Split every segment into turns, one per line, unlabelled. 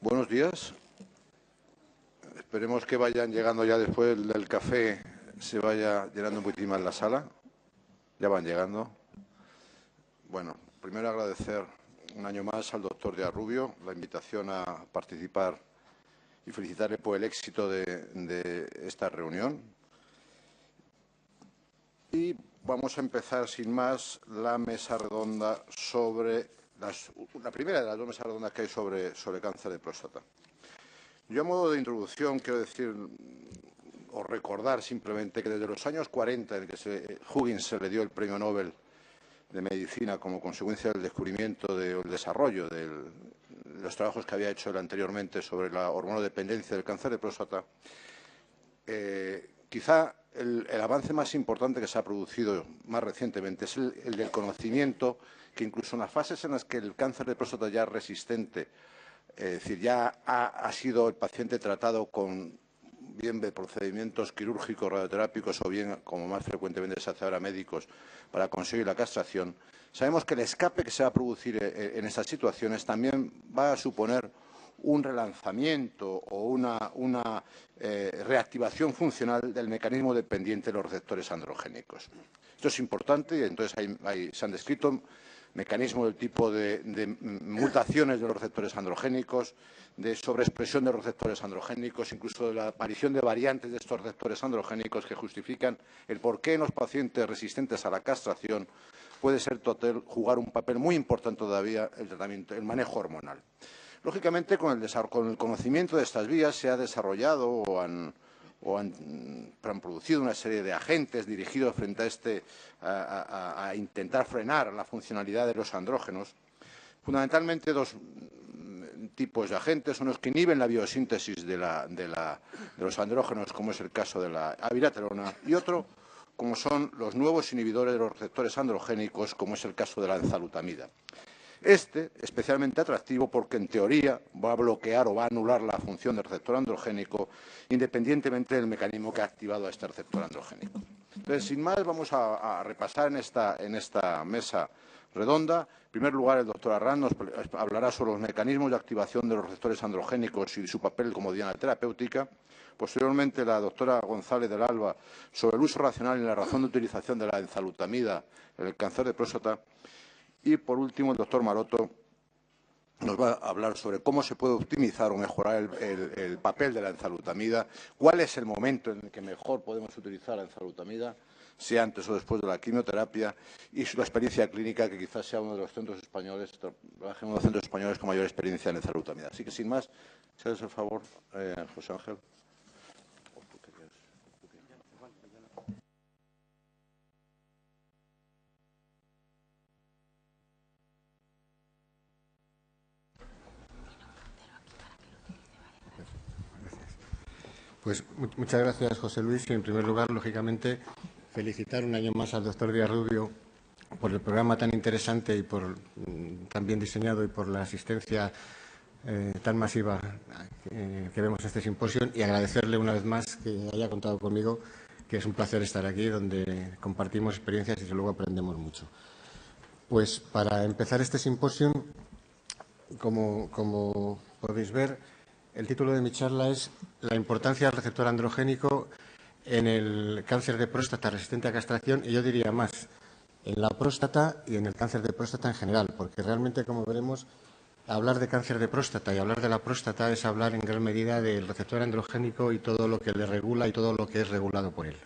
Buenos días. Esperemos que vayan llegando ya después del café, se vaya llenando un poquitín más la sala. Ya van llegando. Bueno, primero agradecer un año más al doctor Díaz Rubio la invitación a participar y felicitarle por el éxito de esta reunión. Y vamos a empezar sin más la mesa redonda sobre la primera de las dos mesas redondas que hay sobre cáncer de próstata. Yo, a modo de introducción, quiero decir o recordar simplemente que desde los años 40, en que Huggins se le dio el premio Nobel de Medicina como consecuencia del descubrimiento del desarrollo de los trabajos que había hecho él anteriormente sobre la hormonodependencia del cáncer de próstata, quizá el avance más importante que se ha producido más recientemente es el del conocimiento que incluso en las fases en las que el cáncer de próstata ya es resistente, es decir, ya ha sido el paciente tratado con bien de procedimientos quirúrgicos, radioterápicos o bien, como más frecuentemente se hace ahora, médicos, para conseguir la castración, sabemos que el escape que se va a producir en estas situaciones también va a suponer un relanzamiento o una reactivación funcional del mecanismo dependiente de los receptores androgénicos. Esto es importante y entonces se han descrito mecanismos del tipo de mutaciones de los receptores androgénicos, de sobreexpresión de los receptores androgénicos, incluso de la aparición de variantes de estos receptores androgénicos que justifican el por qué en los pacientes resistentes a la castración puede jugar un papel muy importante todavía el manejo hormonal. Lógicamente, con el conocimiento de estas vías se ha desarrollado o han producido una serie de agentes dirigidos frente a intentar frenar la funcionalidad de los andrógenos. Fundamentalmente dos tipos de agentes, unos que inhiben la biosíntesis de los andrógenos, como es el caso de la abiraterona, y otro, como son los nuevos inhibidores de los receptores androgénicos, como es el caso de la enzalutamida. Especialmente atractivo porque, en teoría, va a bloquear o va a anular la función del receptor androgénico independientemente del mecanismo que ha activado a este receptor androgénico. Entonces, sin más, vamos a repasar en esta mesa redonda. En primer lugar, el doctor Arranz nos hablará sobre los mecanismos de activación de los receptores androgénicos y su papel como diana terapéutica. Posteriormente, la doctora González del Alba sobre el uso racional y la razón de utilización de la enzalutamida en el cáncer de próstata. Y, por último, el doctor Maroto nos va a hablar sobre cómo se puede optimizar o mejorar el papel de la enzalutamida, cuál es el momento en el que mejor podemos utilizar la enzalutamida, si antes o después de la quimioterapia, y su experiencia clínica, que quizás sea uno de los centros españoles, con mayor experiencia en enzalutamida. Así que, sin más, si haces el favor, José Ángel.
Pues muchas gracias, José Luis. Y, en primer lugar, lógicamente, felicitar un año más al doctor Díaz Rubio por el programa tan interesante y por tan bien diseñado y por la asistencia tan masiva que vemos en este simposio, y agradecerle una vez más que haya contado conmigo, que es un placer estar aquí, donde compartimos experiencias y desde luego aprendemos mucho. Pues para empezar este simposio, como podéis ver, el título de mi charla es La importancia del receptor androgénico en el cáncer de próstata resistente a castración, y yo diría más, en la próstata y en el cáncer de próstata en general, porque realmente, como veremos, hablar de cáncer de próstata y hablar de la próstata es hablar en gran medida del receptor androgénico y todo lo que le regula y todo lo que es regulado por él.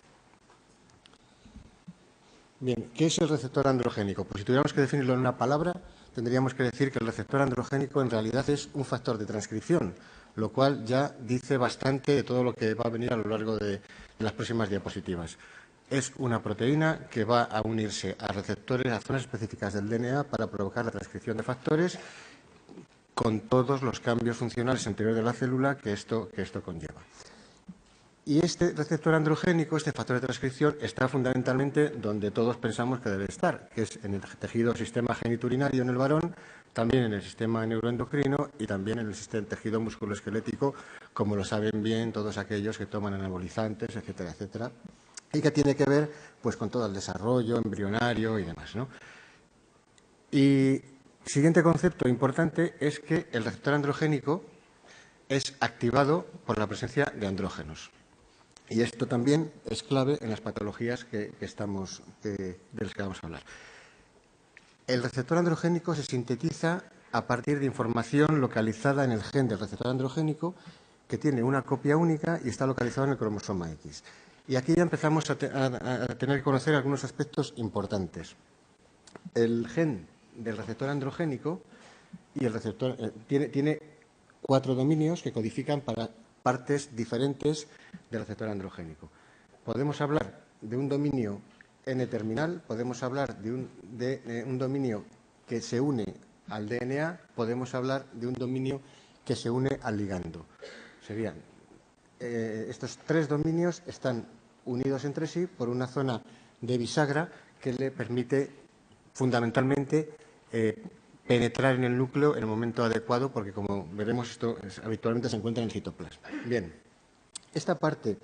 Bien, ¿qué es el receptor androgénico? Pues si tuviéramos que definirlo en una palabra, tendríamos que decir que el receptor androgénico en realidad es un factor de transcripción, lo cual ya dice bastante de todo lo que va a venir a lo largo de las próximas diapositivas. Es una proteína que va a unirse a receptores, a zonas específicas del DNA para provocar la transcripción de factores con todos los cambios funcionales interiores de la célula que esto conlleva. Y este receptor androgénico, este factor de transcripción, está fundamentalmente donde todos pensamos que debe estar, que es en el tejido sistema genitourinario en el varón, también en el sistema neuroendocrino y también en el tejido musculoesquelético, como lo saben bien todos aquellos que toman anabolizantes, etcétera, etcétera, y que tiene que ver pues con todo el desarrollo embrionario y demás, ¿no? Y siguiente concepto importante es que el receptor androgénico es activado por la presencia de andrógenos. Y esto también es clave en las patologías de las que vamos a hablar. El receptor androgénico se sintetiza a partir de información localizada en el gen del receptor androgénico, que tiene una copia única y está localizado en el cromosoma X. Y aquí ya empezamos a tener que conocer algunos aspectos importantes. El gen del receptor androgénico y el receptor tiene 4 dominios que codifican para partes diferentes del receptor androgénico. Podemos hablar de un dominio N-terminal, podemos hablar de un dominio que se une al DNA, podemos hablar de un dominio que se une al ligando. Serían estos 3 dominios están unidos entre sí por una zona de bisagra que le permite fundamentalmente penetrar en el núcleo en el momento adecuado, porque como veremos esto habitualmente se encuentra en el citoplasma. Bien, esta parte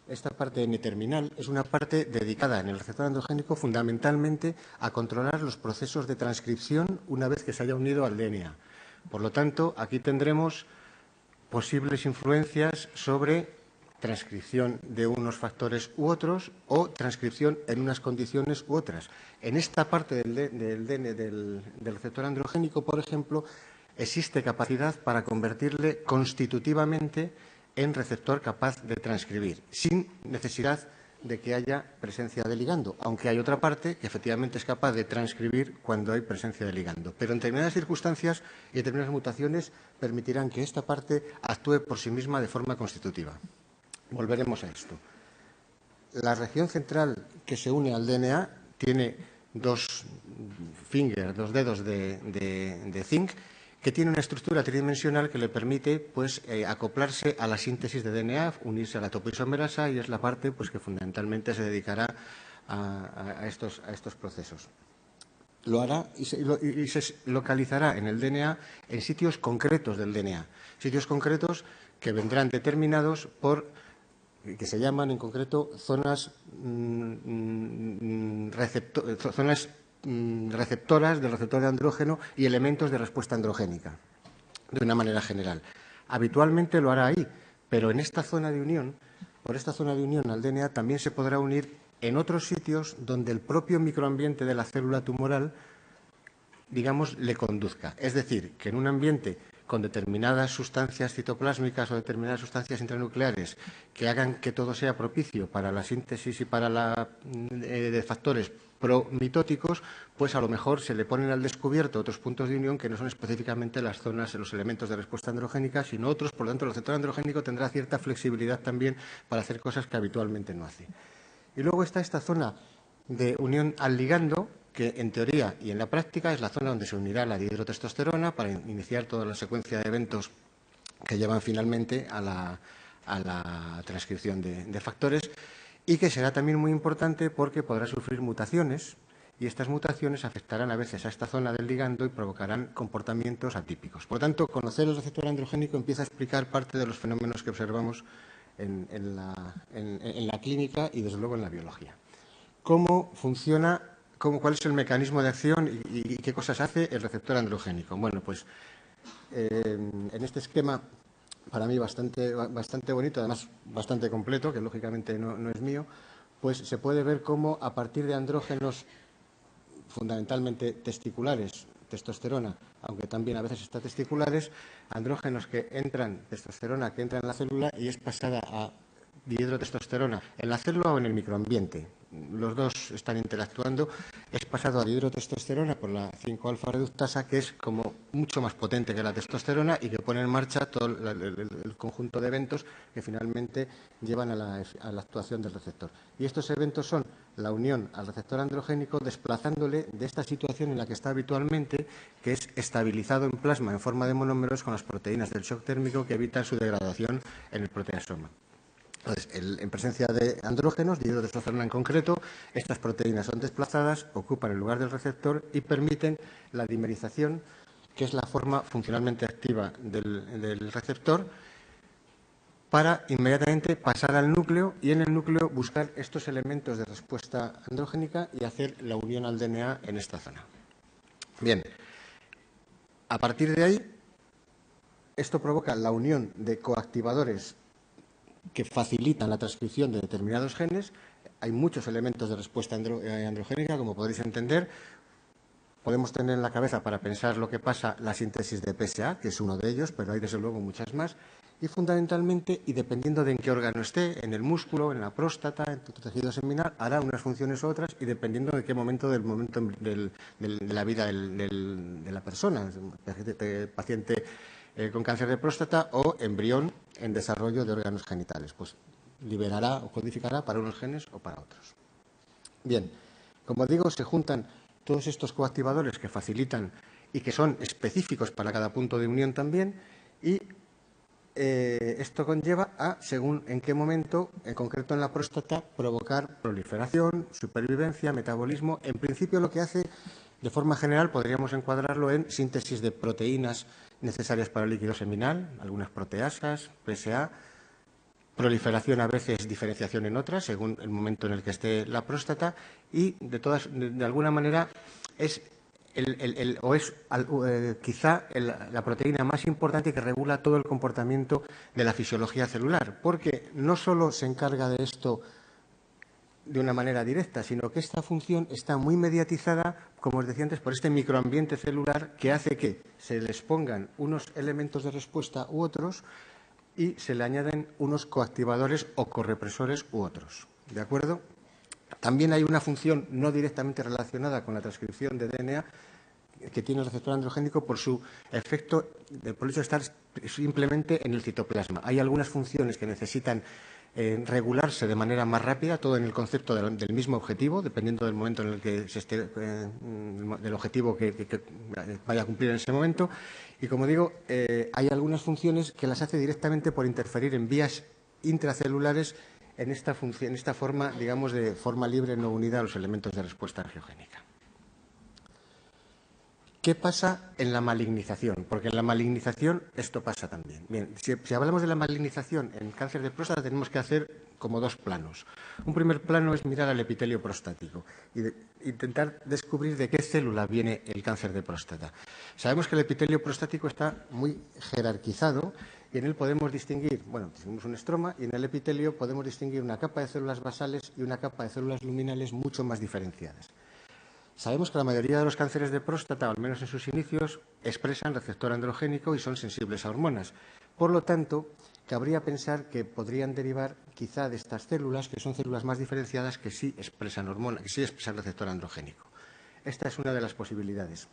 N-terminal es una parte dedicada en el receptor androgénico fundamentalmente a controlar los procesos de transcripción una vez que se haya unido al DNA. Por lo tanto, aquí tendremos posibles influencias sobre transcripción de unos factores u otros o transcripción en unas condiciones u otras. En esta parte del receptor androgénico, por ejemplo, existe capacidad para convertirle constitutivamente en receptor capaz de transcribir, sin necesidad de que haya presencia de ligando, aunque hay otra parte que efectivamente es capaz de transcribir cuando hay presencia de ligando. Pero en determinadas circunstancias y determinadas mutaciones permitirán que esta parte actúe por sí misma de forma constitutiva. Volveremos a esto. La región central que se une al DNA tiene dos dedos de zinc, que tiene una estructura tridimensional que le permite acoplarse a la síntesis de DNA, unirse a la topoisomerasa, y es la parte que fundamentalmente se dedicará a estos procesos. Lo hará y se localizará en el DNA en sitios concretos del DNA, sitios concretos que vendrán determinados que se llaman en concreto zonas receptoras del receptor de andrógeno y elementos de respuesta androgénica, de una manera general. Habitualmente lo hará ahí, pero en esta zona de unión, por esta zona de unión al DNA, también se podrá unir en otros sitios donde el propio microambiente de la célula tumoral, digamos, le conduzca. Es decir, que en un ambiente con determinadas sustancias citoplásmicas o determinadas sustancias intranucleares que hagan que todo sea propicio para la síntesis y para de factores promitóticos, pues a lo mejor se le ponen al descubierto otros puntos de unión que no son específicamente las zonas, los elementos de respuesta androgénica, sino otros. Por lo tanto, el receptor androgénico tendrá cierta flexibilidad también para hacer cosas que habitualmente no hace. Y luego está esta zona de unión al ligando, que en teoría y en la práctica es la zona donde se unirá la dihidrotestosterona para iniciar toda la secuencia de eventos que llevan finalmente a la transcripción de factores, y que será también muy importante porque podrá sufrir mutaciones, y estas mutaciones afectarán a veces a esta zona del ligando y provocarán comportamientos atípicos. Por lo tanto, conocer el receptor androgénico empieza a explicar parte de los fenómenos que observamos en la clínica y, desde luego, en la biología. ¿Cómo funciona? ¿Cuál es el mecanismo de acción y qué cosas hace el receptor androgénico? Bueno, pues en este esquema, para mí bastante bonito, además bastante completo, que lógicamente no es mío, pues se puede ver cómo a partir de andrógenos fundamentalmente testiculares, testosterona, aunque también a veces extratesticulares, andrógenos testosterona que entra en la célula y es pasada a dihidrotestosterona en la célula o en el microambiente. Los dos están interactuando. Es pasado a dihidrotestosterona por la 5-alfa reductasa, que es como mucho más potente que la testosterona y que pone en marcha todo el conjunto de eventos que finalmente llevan a la actuación del receptor. Y estos eventos son la unión al receptor androgénico, desplazándole de esta situación en la que está habitualmente, que es estabilizado en plasma en forma de monómeros con las proteínas del shock térmico que evitan su degradación en el proteasoma. Entonces, en presencia de andrógenos, dihidrotestosterona en concreto, estas proteínas son desplazadas, ocupan el lugar del receptor y permiten la dimerización, que es la forma funcionalmente activa del receptor, para inmediatamente pasar al núcleo y en el núcleo buscar estos elementos de respuesta androgénica y hacer la unión al DNA en esta zona. Bien, a partir de ahí Esto provoca la unión de coactivadores que facilitan la transcripción de determinados genes. Hay muchos elementos de respuesta androgénica, como podréis entender. Podemos tener en la cabeza para pensar lo que pasa la síntesis de PSA, que es uno de ellos, pero hay desde luego muchas más. Y fundamentalmente, y dependiendo de en qué órgano esté, en el músculo, en la próstata, en tu tejido seminal, hará unas funciones u otras y dependiendo de qué momento de la vida de la persona, paciente con cáncer de próstata o embrión en desarrollo de órganos genitales, pues liberará o codificará para unos genes o para otros. Bien, como digo, se juntan todos estos coactivadores que facilitan y que son específicos para cada punto de unión también, y esto conlleva a, según en qué momento, en concreto en la próstata, provocar proliferación, supervivencia, metabolismo. En principio, lo que hace, de forma general, podríamos encuadrarlo en síntesis de proteínas necesarias para el líquido seminal, algunas proteasas, PSA, proliferación a veces, diferenciación en otras, según el momento en el que esté la próstata, y de alguna manera es quizá la proteína más importante que regula todo el comportamiento de la fisiología celular, porque no solo se encarga de esto de una manera directa, sino que esta función está muy mediatizada, como os decía antes, por este microambiente celular que hace que se les pongan unos elementos de respuesta u otros y se le añaden unos coactivadores o correpresores u otros. ¿De acuerdo? También hay una función no directamente relacionada con la transcripción de DNA que tiene el receptor androgénico por su efecto, por el hecho de estar simplemente en el citoplasma. Hay algunas funciones que necesitan regularse de manera más rápida, todo en el concepto del mismo objetivo, dependiendo del momento en el que se esté, del objetivo que vaya a cumplir en ese momento. Y como digo, hay algunas funciones que las hace directamente por interferir en vías intracelulares en esta forma, digamos, de forma libre no unida a los elementos de respuesta angiogénica. ¿Qué pasa en la malignización? Porque en la malignización esto pasa también. Bien, si hablamos de la malignización en cáncer de próstata, tenemos que hacer como dos planos. Un primer plano es mirar al epitelio prostático y intentar descubrir de qué célula viene el cáncer de próstata. Sabemos que el epitelio prostático está muy jerarquizado y en él podemos distinguir, bueno, tenemos un estroma y en el epitelio podemos distinguir una capa de células basales y una capa de células luminales mucho más diferenciadas. Sabemos que la mayoría de los cánceres de próstata, al menos en sus inicios, expresan receptor androgénico y son sensibles a hormonas. Por lo tanto, cabría pensar que podrían derivar quizá de estas células, que son células más diferenciadas, que sí expresan hormonas, que sí expresan receptor androgénico. Esta es una de las posibilidades.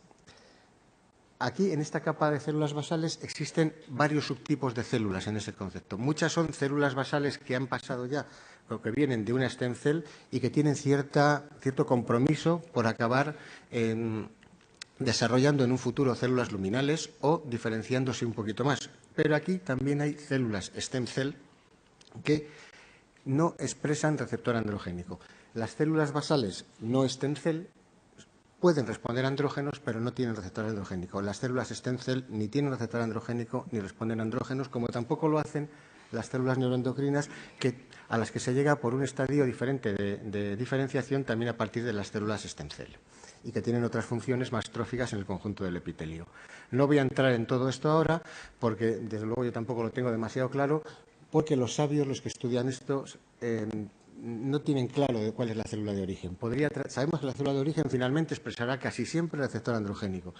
Aquí, en esta capa de células basales, existen varios subtipos de células en ese concepto. Muchas son células basales que han pasado ya, o que vienen de una stem cell y que tienen cierto compromiso por acabar desarrollando en un futuro células luminales o diferenciándose un poquito más. Pero aquí también hay células stem cell que no expresan receptor androgénico. Las células basales no stem cell pueden responder a andrógenos, pero no tienen receptor androgénico. Las células stem cell ni tienen receptor androgénico ni responden a andrógenos, como tampoco lo hacen las células neuroendocrinas, a las que se llega por un estadio diferente de diferenciación también a partir de las células stem cell, y que tienen otras funciones más tróficas en el conjunto del epitelio. No voy a entrar en todo esto ahora, porque desde luego yo tampoco lo tengo demasiado claro, porque los sabios, los que estudian esto, no tienen claro de cuál es la célula de origen. Sabemos que la célula de origen finalmente expresará casi siempre el receptor androgénico.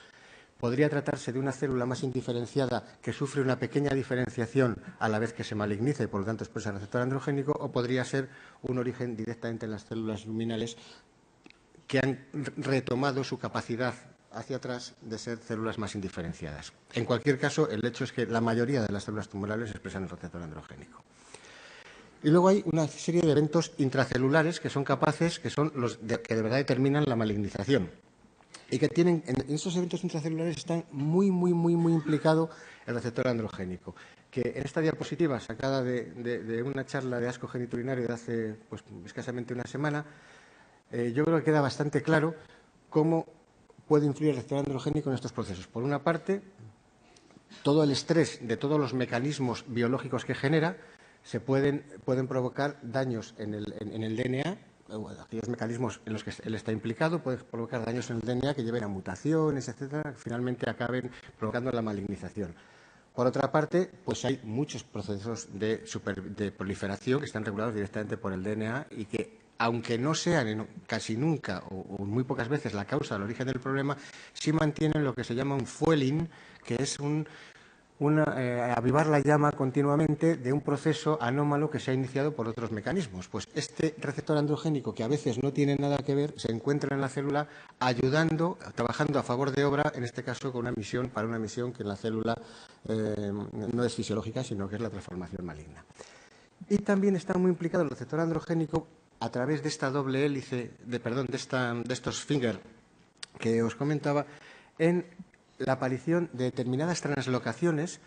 Podría tratarse de una célula más indiferenciada que sufre una pequeña diferenciación a la vez que se maligniza y por lo tanto expresa el receptor androgénico, o podría ser un origen directamente en las células luminales que han retomado su capacidad hacia atrás de ser células más indiferenciadas. En cualquier caso, el hecho es que la mayoría de las células tumorales expresan el receptor androgénico. Y luego hay una serie de eventos intracelulares que son capaces, que son los que de verdad determinan la malignización. Y que tienen, en estos eventos intracelulares están muy implicado el receptor androgénico. Que en esta diapositiva, sacada de una charla de asco genitourinario de hace escasamente una semana, yo creo que queda bastante claro cómo puede influir el receptor androgénico en estos procesos. Por una parte, todo el estrés de todos los mecanismos biológicos que genera pueden provocar daños en el DNA, aquellos mecanismos en los que él está implicado, pueden provocar daños en el DNA que lleven a mutaciones, etcétera, que finalmente acaben provocando la malignización. Por otra parte, pues hay muchos procesos de proliferación que están regulados directamente por el DNA y que, aunque no sean casi nunca o muy pocas veces la causa, el origen del problema, sí mantienen lo que se llama un fueling, que es avivar la llama continuamente de un proceso anómalo que se ha iniciado por otros mecanismos. Pues este receptor androgénico, que a veces no tiene nada que ver, se encuentra en la célula ayudando, trabajando a favor de obra, en este caso con para una misión que en la célula no es fisiológica, sino que es la transformación maligna. Y también está muy implicado el receptor androgénico a través de esta doble hélice, de estos finger que os comentaba, en la aparición de determinadas translocaciones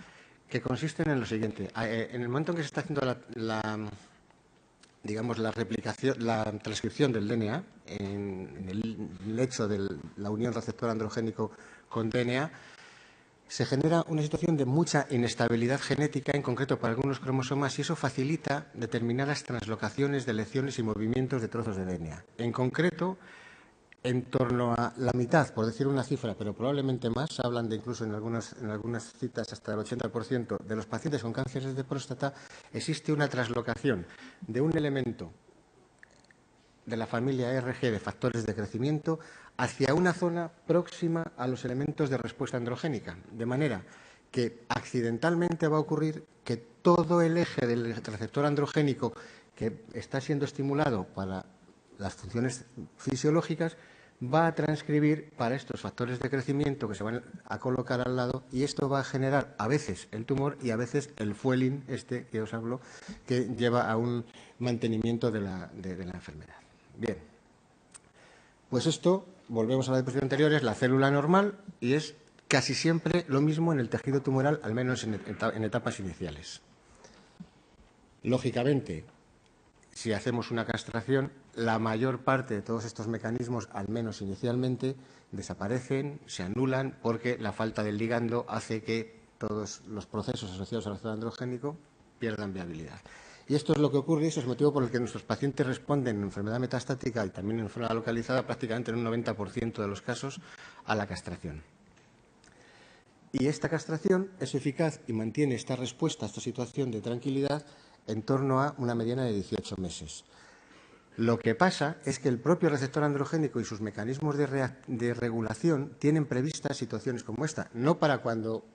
que consisten en lo siguiente. En el momento en que se está haciendo la transcripción del DNA, en el hecho de la unión receptor androgénico con DNA, se genera una situación de mucha inestabilidad genética, en concreto para algunos cromosomas, y eso facilita determinadas translocaciones de lecciones y movimientos de trozos de DNA. En concreto, en torno a la mitad, por decir una cifra, pero probablemente más, hablan de incluso en algunas citas hasta el 80% de los pacientes con cánceres de próstata, existe una translocación de un elemento de la familia RG de factores de crecimiento hacia una zona próxima a los elementos de respuesta androgénica, de manera que accidentalmente va a ocurrir que todo el eje del receptor androgénico que está siendo estimulado para las funciones fisiológicas va a transcribir para estos factores de crecimiento que se van a colocar al lado, y esto va a generar a veces el tumor y a veces el fueling, que os hablo, que lleva a un mantenimiento de la enfermedad. Bien, pues esto, volvemos a la diapositiva anterior, es la célula normal y es casi siempre lo mismo en el tejido tumoral, al menos en etapas iniciales. Lógicamente, si hacemos una castración, la mayor parte de todos estos mecanismos, al menos inicialmente, desaparecen, se anulan, porque la falta del ligando hace que todos los procesos asociados al receptor androgénico pierdan viabilidad. Y esto es lo que ocurre, y eso es el motivo por el que nuestros pacientes responden en enfermedad metastática y también en enfermedad localizada prácticamente en un 90% de los casos a la castración. Y esta castración es eficaz y mantiene esta respuesta a esta situación de tranquilidad en torno a una mediana de 18 meses. Lo que pasa es que el propio receptor androgénico y sus mecanismos de regulación tienen previstas situaciones como esta, no para cuando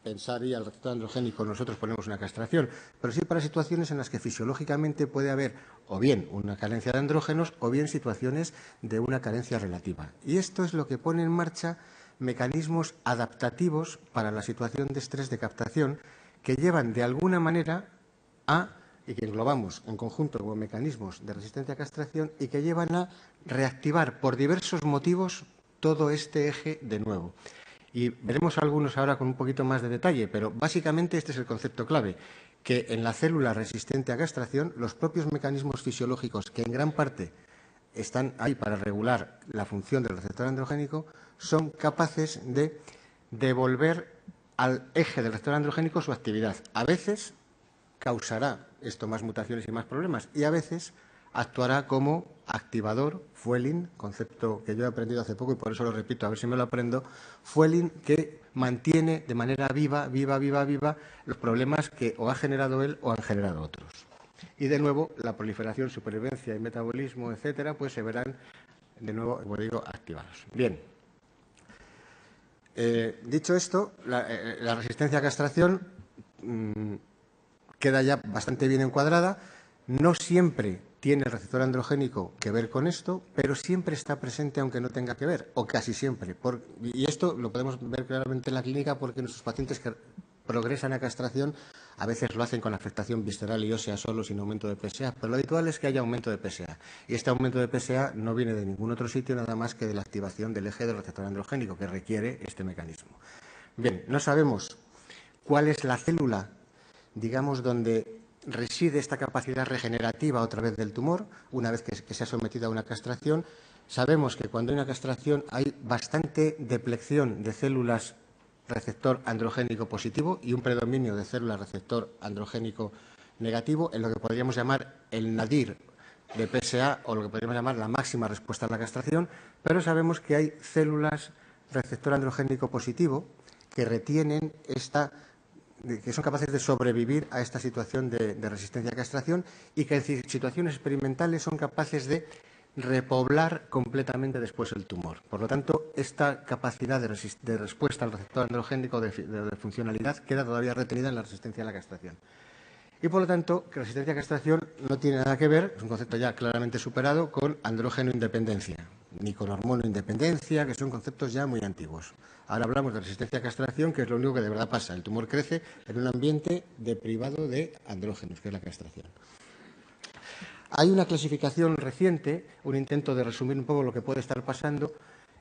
pensaría el receptor androgénico nosotros ponemos una castración, pero sí para situaciones en las que fisiológicamente puede haber o bien una carencia de andrógenos o bien situaciones de una carencia relativa. Y esto es lo que pone en marcha mecanismos adaptativos para la situación de estrés de captación que llevan de alguna manera y que englobamos en conjunto como mecanismos de resistencia a castración y que llevan a reactivar por diversos motivos todo este eje de nuevo. Y veremos algunos ahora con un poquito más de detalle, pero básicamente este es el concepto clave, que en la célula resistente a castración los propios mecanismos fisiológicos que en gran parte están ahí para regular la función del receptor androgénico son capaces de devolver al eje del receptor androgénico su actividad. A veces causará esto más mutaciones y más problemas y a veces actuará como activador, fueling, concepto que yo he aprendido hace poco y por eso lo repito, a ver si me lo aprendo, fueling que mantiene de manera viva los problemas que o ha generado él o han generado otros. Y de nuevo, la proliferación, supervivencia y metabolismo, etcétera, pues se verán de nuevo, como digo, activados. Bien. Dicho esto, la resistencia a castración queda ya bastante bien encuadrada. No siempre tiene el receptor androgénico que ver con esto, pero siempre está presente aunque no tenga que ver, o casi siempre. Y esto lo podemos ver claramente en la clínica porque nuestros pacientes que progresan a castración a veces lo hacen con afectación visceral y ósea solo sin aumento de PSA, pero lo habitual es que haya aumento de PSA. Y este aumento de PSA no viene de ningún otro sitio, nada más que de la activación del eje del receptor androgénico que requiere este mecanismo. Bien, no sabemos cuál es la célula, digamos, donde reside esta capacidad regenerativa otra vez del tumor, una vez que se ha sometido a una castración. Sabemos que cuando hay una castración hay bastante deplección de células receptor androgénico positivo y un predominio de células receptor androgénico negativo en lo que podríamos llamar el nadir de PSA o lo que podríamos llamar la máxima respuesta a la castración, pero sabemos que hay células receptor androgénico positivo que retienen esta que son capaces de sobrevivir a esta situación de resistencia a castración y que en situaciones experimentales son capaces de repoblar completamente después el tumor. Por lo tanto, esta capacidad de respuesta al receptor androgénico de funcionalidad queda todavía retenida en la resistencia a la castración. Y, por lo tanto, que resistencia a castración no tiene nada que ver, es un concepto ya claramente superado, con andrógeno independencia, ni con hormono independencia, que son conceptos ya muy antiguos. Ahora hablamos de resistencia a castración, que es lo único que de verdad pasa. El tumor crece en un ambiente deprivado de andrógenos, que es la castración. Hay una clasificación reciente, un intento de resumir un poco lo que puede estar pasando,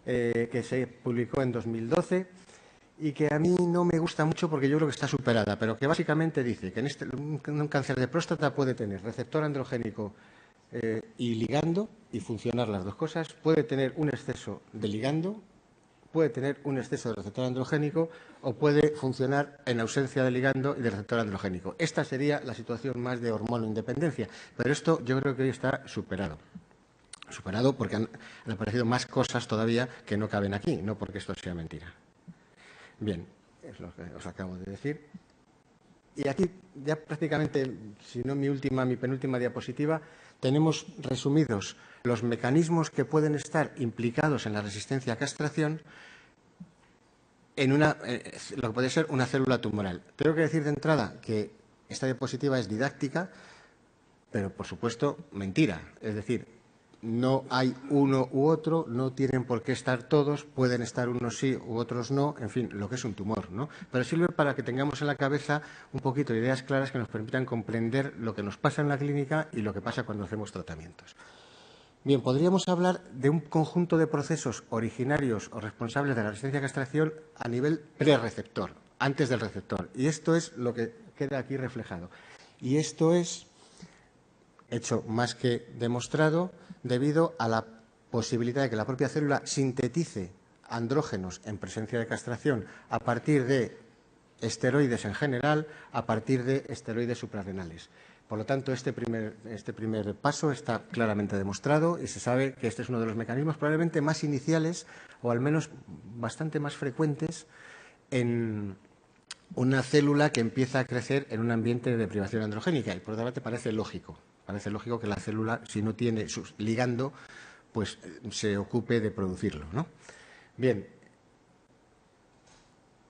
que se publicó en 2012 y que a mí no me gusta mucho porque yo creo que está superada, pero que básicamente dice que un cáncer de próstata puede tener receptor androgénico y ligando, y funcionar las dos cosas, puede tener un exceso de ligando, puede tener un exceso de receptor androgénico o puede funcionar en ausencia de ligando y de receptor androgénico. Esta sería la situación más de hormono independencia, pero esto yo creo que hoy está superado. Superado porque han aparecido más cosas todavía que no caben aquí, no porque esto sea mentira. Bien, es lo que os acabo de decir. Y aquí ya prácticamente, si no mi penúltima diapositiva, tenemos resumidos los mecanismos que pueden estar implicados en la resistencia a castración en lo que puede ser una célula tumoral. Tengo que decir de entrada que esta diapositiva es didáctica, pero por supuesto mentira. Es decir, no hay uno u otro, no tienen por qué estar todos, pueden estar unos sí u otros no, en fin, lo que es un tumor, ¿no? Pero sirve para que tengamos en la cabeza un poquito de ideas claras que nos permitan comprender lo que nos pasa en la clínica y lo que pasa cuando hacemos tratamientos. Bien, podríamos hablar de un conjunto de procesos originarios o responsables de la resistencia a castración a nivel prereceptor, antes del receptor. Y esto es lo que queda aquí reflejado. Y esto es hecho más que demostrado debido a la posibilidad de que la propia célula sintetice andrógenos en presencia de castración a partir de esteroides en general, a partir de esteroides suprarrenales. Por lo tanto, este primer paso está claramente demostrado y se sabe que este es uno de los mecanismos probablemente más iniciales o al menos bastante más frecuentes en una célula que empieza a crecer en un ambiente de deprivación androgénica. Y por otra parte parece lógico que la célula, si no tiene su ligando, pues se ocupe de producirlo, ¿no? Bien.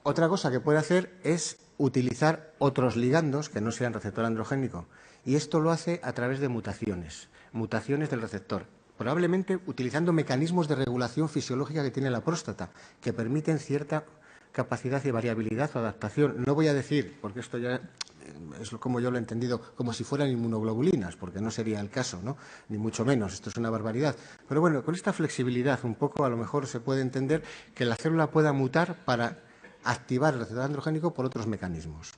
Otra cosa que puede hacer es utilizar otros ligandos que no sean receptor androgénico. Y esto lo hace a través de mutaciones del receptor. Probablemente utilizando mecanismos de regulación fisiológica que tiene la próstata, que permiten cierta capacidad y variabilidad o adaptación. No voy a decir, porque esto ya es como yo lo he entendido, como si fueran inmunoglobulinas, porque no sería el caso, ¿no? Ni mucho menos, esto es una barbaridad. Pero bueno, con esta flexibilidad un poco a lo mejor se puede entender que la célula pueda mutar para activar el receptor androgénico por otros mecanismos.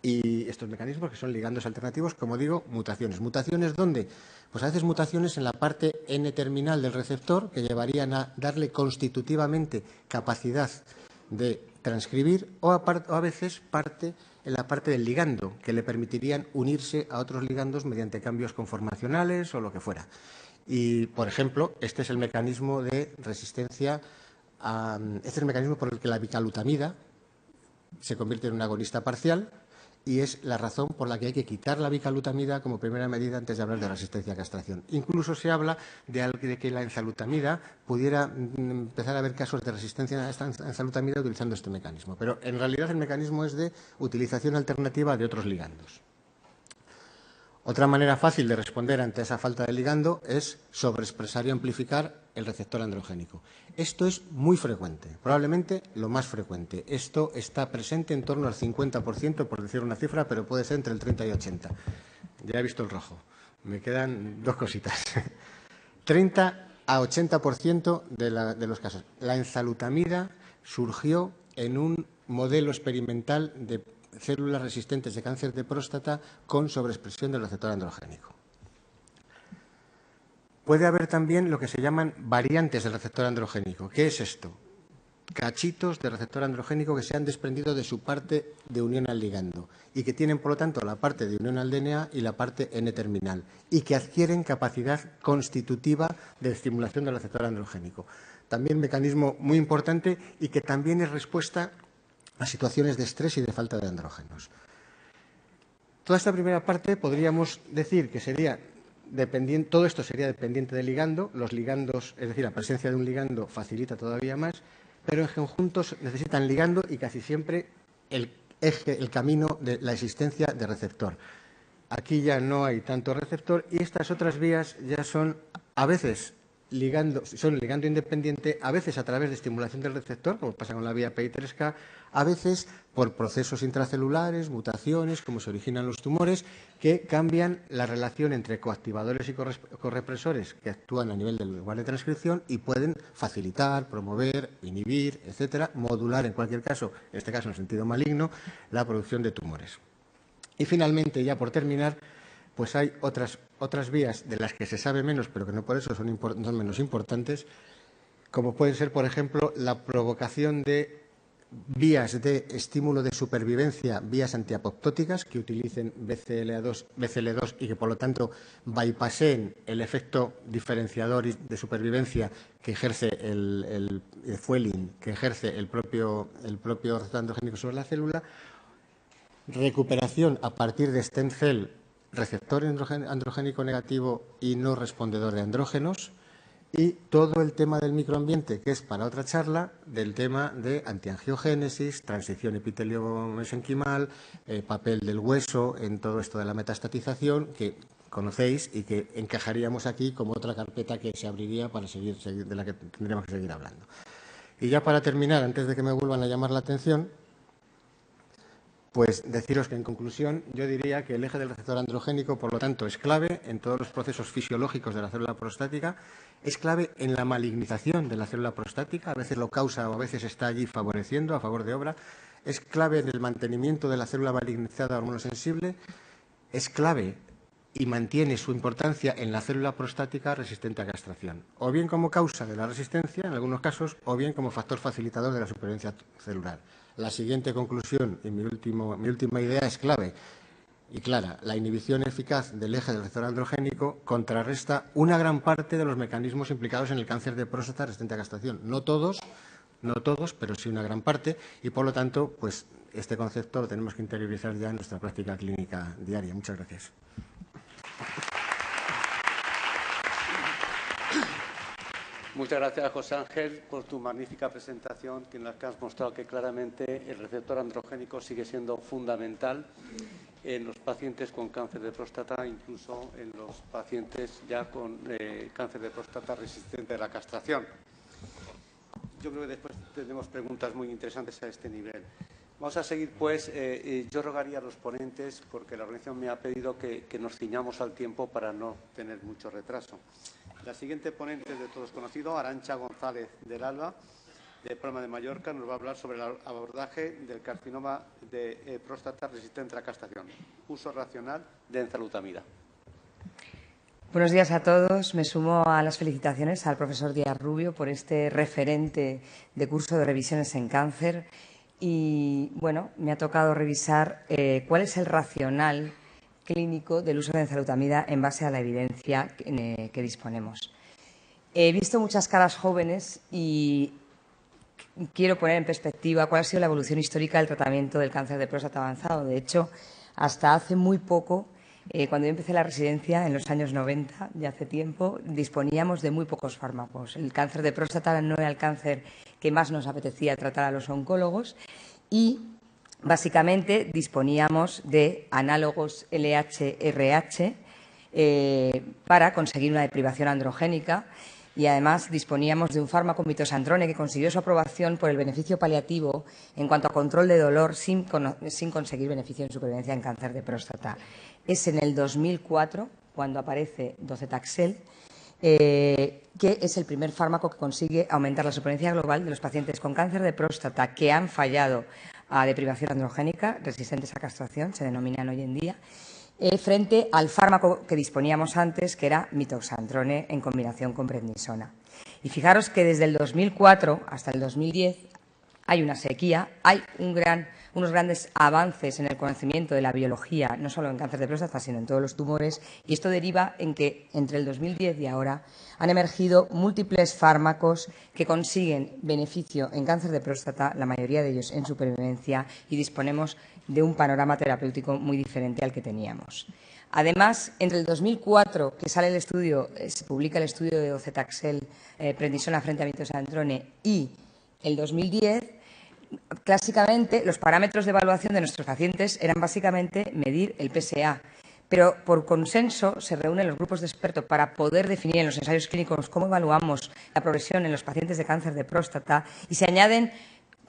Y estos mecanismos, que son ligandos alternativos, como digo, mutaciones. ¿Mutaciones dónde? Pues a veces mutaciones en la parte N-terminal del receptor, que llevarían a darle constitutivamente capacidad de transcribir, o a veces en la parte del ligando, que le permitirían unirse a otros ligandos mediante cambios conformacionales o lo que fuera. Y, por ejemplo, este es el mecanismo de resistencia, este es el mecanismo por el que la bicalutamida se convierte en un agonista parcial, y es la razón por la que hay que quitar la bicalutamida como primera medida antes de hablar de resistencia a castración. Incluso se habla de que la enzalutamida pudiera empezar a haber casos de resistencia a esta enzalutamida utilizando este mecanismo. Pero en realidad el mecanismo es de utilización alternativa de otros ligandos. Otra manera fácil de responder ante esa falta de ligando es sobreexpresar y amplificar el receptor androgénico. Esto es muy frecuente, probablemente lo más frecuente. Esto está presente en torno al 50%, por decir una cifra, pero puede ser entre el 30 y 80. Ya he visto el rojo. Me quedan dos cositas. 30 a 80% de los casos. La enzalutamida surgió en un modelo experimental de células resistentes de cáncer de próstata con sobreexpresión del receptor androgénico. Puede haber también lo que se llaman variantes del receptor androgénico. ¿Qué es esto? Cachitos de receptor androgénico que se han desprendido de su parte de unión al ligando y que tienen, por lo tanto, la parte de unión al DNA y la parte N-terminal y que adquieren capacidad constitutiva de estimulación del receptor androgénico. También un mecanismo muy importante y que también es respuesta a situaciones de estrés y de falta de andrógenos. Toda esta primera parte podríamos decir que sería dependiente, todo esto sería dependiente del ligando. Los ligandos, es decir, la presencia de un ligando facilita todavía más, pero en conjuntos necesitan ligando y casi siempre el camino de la existencia de receptor. Aquí ya no hay tanto receptor y estas otras vías ya son a veces ligando independiente, a veces a través de estimulación del receptor, como pasa con la vía PI3K, a veces por procesos intracelulares, mutaciones, como se originan los tumores, que cambian la relación entre coactivadores y correpresores que actúan a nivel del lugar de transcripción y pueden facilitar, promover, inhibir, etcétera, modular en cualquier caso, en este caso en el sentido maligno, la producción de tumores. Y finalmente, ya por terminar, pues hay otras vías de las que se sabe menos, pero que no por eso son menos importantes, como pueden ser, por ejemplo, la provocación de vías de estímulo de supervivencia, vías antiapoptóticas que utilicen BCL2 y que, por lo tanto, bypassen el efecto diferenciador de supervivencia que ejerce el fueling, que ejerce el propio receptor androgénico sobre la célula, recuperación a partir de stem cell, receptor androgénico negativo y no respondedor de andrógenos, y todo el tema del microambiente, que es para otra charla, del tema de antiangiogénesis, transición epitelio-mesenquimal, papel del hueso en todo esto de la metastatización, que conocéis y que encajaríamos aquí como otra carpeta que se abriría para seguir de la que tendríamos que seguir hablando. Y ya para terminar, antes de que me vuelvan a llamar la atención, pues deciros que, en conclusión, yo diría que el eje del receptor androgénico, por lo tanto, es clave en todos los procesos fisiológicos de la célula prostática, es clave en la malignización de la célula prostática, a veces lo causa o a veces está allí favoreciendo a favor de obra, es clave en el mantenimiento de la célula malignizada hormonosensible, es clave y mantiene su importancia en la célula prostática resistente a castración, o bien como causa de la resistencia, en algunos casos, o bien como factor facilitador de la supervivencia celular. La siguiente conclusión y mi última idea es clave y clara. La inhibición eficaz del eje del receptor androgénico contrarresta una gran parte de los mecanismos implicados en el cáncer de próstata resistente a castración. No todos, pero sí una gran parte, y por lo tanto, pues este concepto lo tenemos que interiorizar ya en nuestra práctica clínica diaria. Muchas gracias.
Muchas gracias, José Ángel, por tu magnífica presentación, en la que has mostrado que claramente el receptor androgénico sigue siendo fundamental en los pacientes con cáncer de próstata, incluso en los pacientes ya con cáncer de próstata resistente a la castración. Yo creo que después tendremos preguntas muy interesantes a este nivel. Vamos a seguir, pues. Yo rogaría a los ponentes, porque la organización me ha pedido que nos ciñamos al tiempo para no tener mucho retraso. La siguiente ponente es de todos conocido, Arantxa González del Alba, de Palma de Mallorca, nos va a hablar sobre el abordaje del carcinoma de próstata resistente a la castración, uso racional de enzalutamida.
Buenos días a todos. Me sumo a las felicitaciones al profesor Díaz Rubio por este referente de curso de revisiones en cáncer. Y, bueno, me ha tocado revisar cuál es el racional clínico del uso de enzalutamida en base a la evidencia que disponemos. He visto muchas caras jóvenes y quiero poner en perspectiva cuál ha sido la evolución histórica del tratamiento del cáncer de próstata avanzado. De hecho, hasta hace muy poco, cuando yo empecé la residencia, en los años 90, ya hace tiempo, disponíamos de muy pocos fármacos. El cáncer de próstata no era el cáncer que más nos apetecía tratar a los oncólogos y, básicamente, disponíamos de análogos LH-RH para conseguir una deprivación androgénica y, además, disponíamos de un fármaco mitoxantrone que consiguió su aprobación por el beneficio paliativo en cuanto a control de dolor sin conseguir beneficio en supervivencia en cáncer de próstata. Es en el 2004 cuando aparece docetaxel, que es el primer fármaco que consigue aumentar la supervivencia global de los pacientes con cáncer de próstata que han fallado a deprivación androgénica, resistentes a castración, se denominan hoy en día, frente al fármaco que disponíamos antes, que era mitoxantrone en combinación con prednisona. Y fijaros que desde el 2004 hasta el 2010 hay una sequía, hay un gran unos grandes avances en el conocimiento de la biología, no solo en cáncer de próstata, sino en todos los tumores, y esto deriva en que entre el 2010 y ahora han emergido múltiples fármacos que consiguen beneficio en cáncer de próstata, la mayoría de ellos en supervivencia, y disponemos de un panorama terapéutico muy diferente al que teníamos. Además, entre el 2004, que sale el estudio, se publica el estudio de docetaxel, prednisona frente a mitoxantrone, y el 2010, clásicamente los parámetros de evaluación de nuestros pacientes eran básicamente medir el PSA, pero por consenso se reúnen los grupos de expertos para poder definir en los ensayos clínicos cómo evaluamos la progresión en los pacientes de cáncer de próstata y se añaden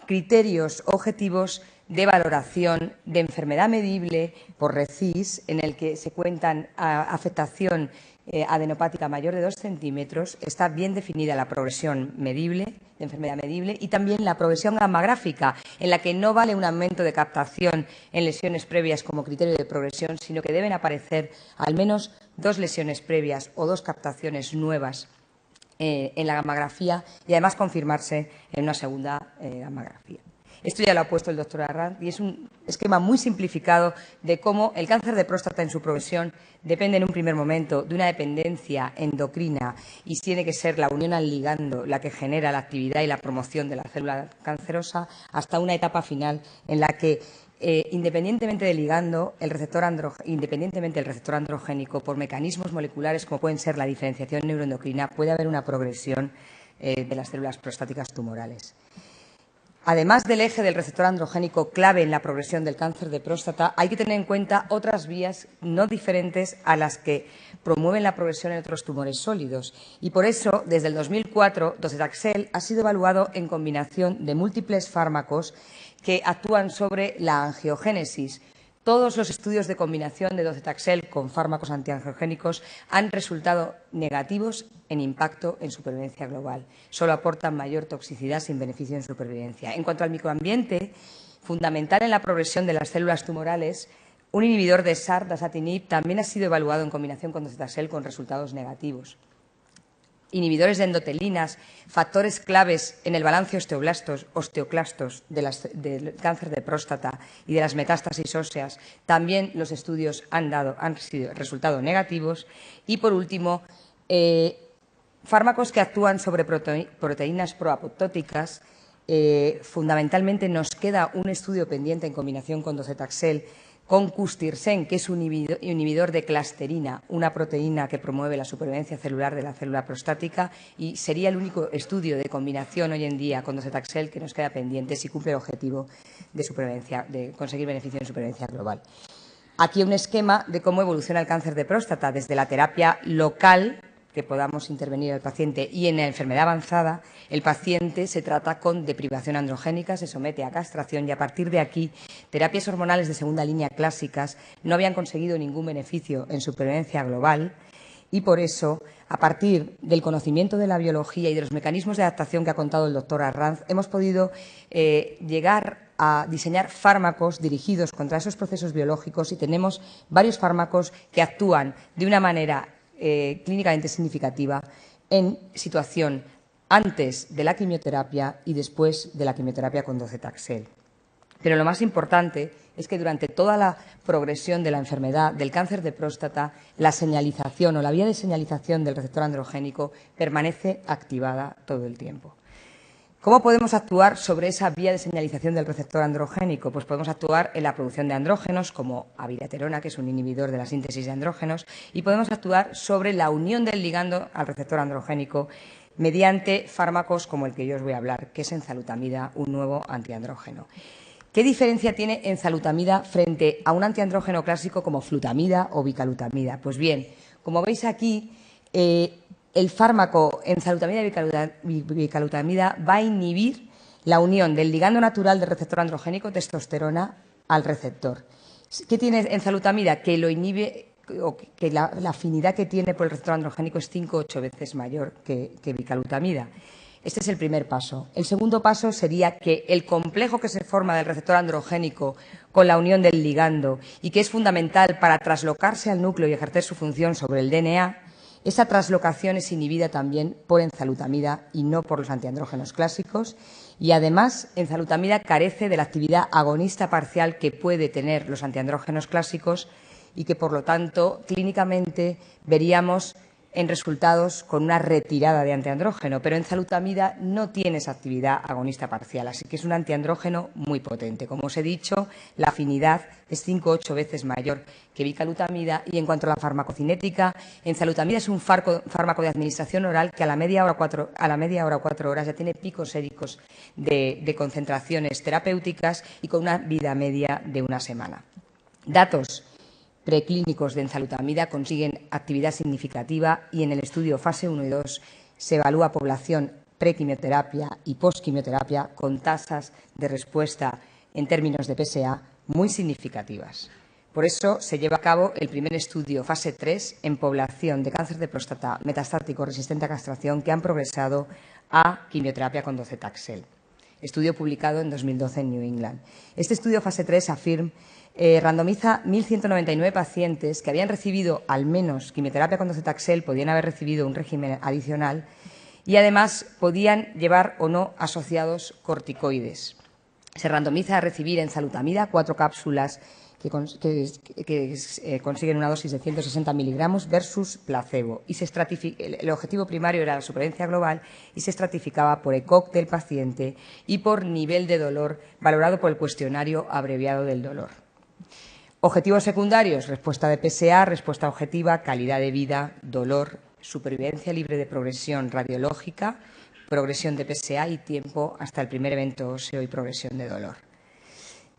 criterios objetivos de valoración de enfermedad medible por RECIS, en el que se cuentan afectación adenopática mayor de 2 centímetros, está bien definida la progresión medible, de enfermedad medible, y también la progresión gamagráfica, en la que no vale un aumento de captación en lesiones previas como criterio de progresión, sino que deben aparecer al menos 2 lesiones previas o 2 captaciones nuevas en la gamografía y además confirmarse en una segunda gamografía. Esto ya lo ha puesto el doctor Arranz y es un esquema muy simplificado de cómo el cáncer de próstata en su progresión depende en un primer momento de una dependencia endocrina y tiene que ser la unión al ligando la que genera la actividad y la promoción de la célula cancerosa, hasta una etapa final en la que independientemente del ligando, independientemente del receptor androgénico, por mecanismos moleculares como pueden ser la diferenciación neuroendocrina, puede haber una progresión de las células prostáticas tumorales. Además del eje del receptor androgénico clave en la progresión del cáncer de próstata, hay que tener en cuenta otras vías no diferentes a las que promueven la progresión en otros tumores sólidos. Y por eso, desde el 2004, docetaxel ha sido evaluado en combinación de múltiples fármacos que actúan sobre la angiogénesis. Todos los estudios de combinación de docetaxel con fármacos antiangiogénicos han resultado negativos en impacto en supervivencia global. Solo aportan mayor toxicidad sin beneficio en supervivencia. En cuanto al microambiente, fundamental en la progresión de las células tumorales, un inhibidor de SAR, dasatinib, también ha sido evaluado en combinación con docetaxel con resultados negativos. Inhibidores de endotelinas, factores claves en el balance osteoclastos del cáncer de próstata y de las metástasis óseas, también los estudios han sido resultados negativos. Y, por último, fármacos que actúan sobre proteínas proapoptóticas. Fundamentalmente nos queda un estudio pendiente en combinación con docetaxel con custirsen, que es un inhibidor de clasterina, una proteína que promueve la supervivencia celular de la célula prostática, y sería el único estudio de combinación hoy en día con docetaxel que nos queda pendiente si cumple el objetivo de supervivencia, de conseguir beneficio en supervivencia global. Aquí un esquema de cómo evoluciona el cáncer de próstata desde la terapia local, que podamos intervenir al paciente, y en la enfermedad avanzada el paciente se trata con deprivación androgénica, se somete a castración y a partir de aquí terapias hormonales de segunda línea clásicas no habían conseguido ningún beneficio en supervivencia global y por eso, a partir del conocimiento de la biología y de los mecanismos de adaptación que ha contado el doctor Arranz, hemos podido llegar a diseñar fármacos dirigidos contra esos procesos biológicos y tenemos varios fármacos que actúan de una manera clínicamente significativa en situación antes de la quimioterapia y después de la quimioterapia con docetaxel. Pero lo más importante es que durante toda la progresión de la enfermedad del cáncer de próstata, la señalización o la vía de señalización del receptor androgénico permanece activada todo el tiempo. ¿Cómo podemos actuar sobre esa vía de señalización del receptor androgénico? Pues podemos actuar en la producción de andrógenos, como abiraterona, que es un inhibidor de la síntesis de andrógenos, y podemos actuar sobre la unión del ligando al receptor androgénico mediante fármacos como el que yo os voy a hablar, que es enzalutamida, un nuevo antiandrógeno. ¿Qué diferencia tiene enzalutamida frente a un antiandrógeno clásico como flutamida o bicalutamida? Pues bien, como veis aquí, el fármaco enzalutamida y bicalutamida va a inhibir la unión del ligando natural del receptor androgénico, testosterona, al receptor. ¿Qué tiene enzalutamida? Que lo inhibe, o que la afinidad que tiene por el receptor androgénico es 5 o 8 veces mayor que bicalutamida. Este es el primer paso. El segundo paso sería que el complejo que se forma del receptor androgénico con la unión del ligando y que es fundamental para traslocarse al núcleo y ejercer su función sobre el DNA, Esa traslocación es inhibida también por enzalutamida y no por los antiandrógenos clásicos. Y además, enzalutamida carece de la actividad agonista parcial que puede tener los antiandrógenos clásicos y que, por lo tanto, clínicamente veríamos en resultados con una retirada de antiandrógeno, pero enzalutamida no tiene esa actividad agonista parcial, así que es un antiandrógeno muy potente. Como os he dicho, la afinidad es 5 o 8 veces mayor que bicalutamida y en cuanto a la farmacocinética, enzalutamida es un fármaco de administración oral que a la media hora o 4 horas ya tiene picos séricos de concentraciones terapéuticas y con una vida media de una semana. Datos preclínicos de enzalutamida consiguen actividad significativa y en el estudio fase 1 y 2 se evalúa población prequimioterapia y postquimioterapia con tasas de respuesta en términos de PSA muy significativas. Por eso se lleva a cabo el primer estudio fase 3 en población de cáncer de próstata metastático resistente a castración que han progresado a quimioterapia con docetaxel. Estudio publicado en 2012 en New England. Este estudio fase 3 randomiza 1.199 pacientes que habían recibido al menos quimioterapia con docetaxel, podían haber recibido un régimen adicional y además podían llevar o no asociados corticoides. Se randomiza a recibir enzalutamida 4 cápsulas que consiguen una dosis de 160 miligramos versus placebo. Y el objetivo primario era la supervivencia global y se estratificaba por ECOG del paciente y por nivel de dolor valorado por el cuestionario abreviado del dolor. Objetivos secundarios, respuesta de PSA, respuesta objetiva, calidad de vida, dolor, supervivencia libre de progresión radiológica, progresión de PSA y tiempo hasta el primer evento óseo y progresión de dolor.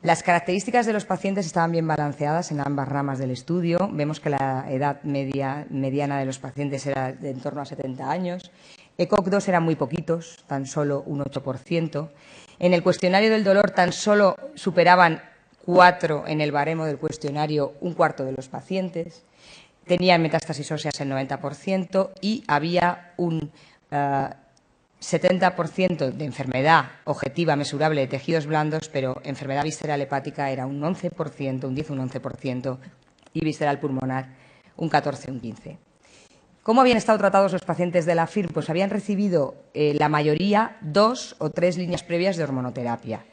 Las características de los pacientes estaban bien balanceadas en ambas ramas del estudio. Vemos que la edad mediana de los pacientes era de en torno a 70 años. ECOG2 eran muy poquitos, tan solo un 8%. En el cuestionario del dolor tan solo superaban 4 en el baremo del cuestionario, un cuarto de los pacientes. Tenían metástasis óseas el 90% y había un 70% de enfermedad objetiva mesurable de tejidos blandos, pero enfermedad visceral hepática era un 11%, un 10, un 11%, y visceral pulmonar un 14, un 15%. ¿Cómo habían estado tratados los pacientes de la FIR? Pues habían recibido la mayoría 2 o 3 líneas previas de hormonoterapia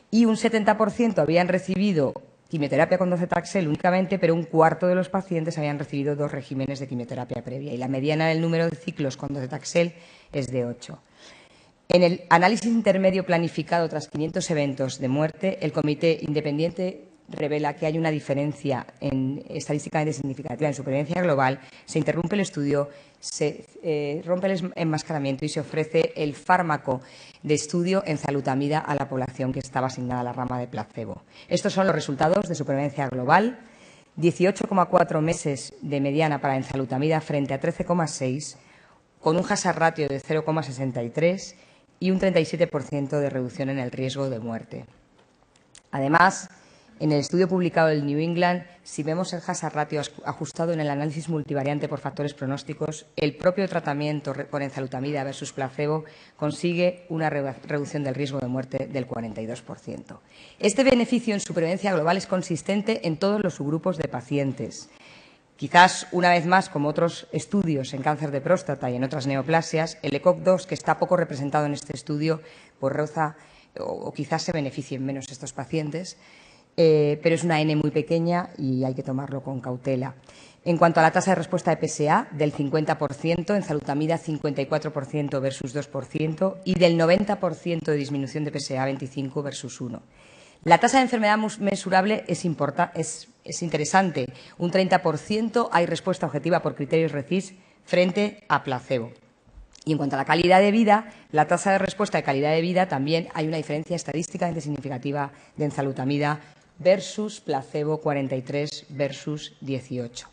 y un 70% habían recibido quimioterapia con docetaxel únicamente, pero un cuarto de los pacientes habían recibido 2 regímenes de quimioterapia previa y la mediana del número de ciclos con docetaxel es de 8. En el análisis intermedio planificado tras 500 eventos de muerte, el comité independiente revela que hay una diferencia estadísticamente significativa en supervivencia global, se interrumpe el estudio, se rompe el enmascaramiento y se ofrece el fármaco de estudio enzalutamida a la población que estaba asignada a la rama de placebo. Estos son los resultados de supervivencia global: 18,4 meses de mediana para enzalutamida frente a 13,6, con un hazard ratio de 0,63 y un 37% de reducción en el riesgo de muerte. Además, en el estudio publicado en New England, si vemos el hazard ratio ajustado en el análisis multivariante por factores pronósticos, el propio tratamiento con enzalutamida versus placebo consigue una reducción del riesgo de muerte del 42%. Este beneficio en supervivencia global es consistente en todos los subgrupos de pacientes. Quizás, una vez más, como otros estudios en cáncer de próstata y en otras neoplasias, el ECOG2, que está poco representado en este estudio, pues roza o quizás se beneficien menos estos pacientes, pero es una N muy pequeña y hay que tomarlo con cautela. En cuanto a la tasa de respuesta de PSA, del 50%, enzalutamida 54% versus 2% y del 90% de disminución de PSA 25 versus 1. La tasa de enfermedad mesurable es interesante. Un 30% hay respuesta objetiva por criterios RECIST frente a placebo. Y en cuanto a la calidad de vida, la tasa de respuesta de calidad de vida también hay una diferencia estadísticamente significativa de enzalutamida versus placebo, 43 versus 18.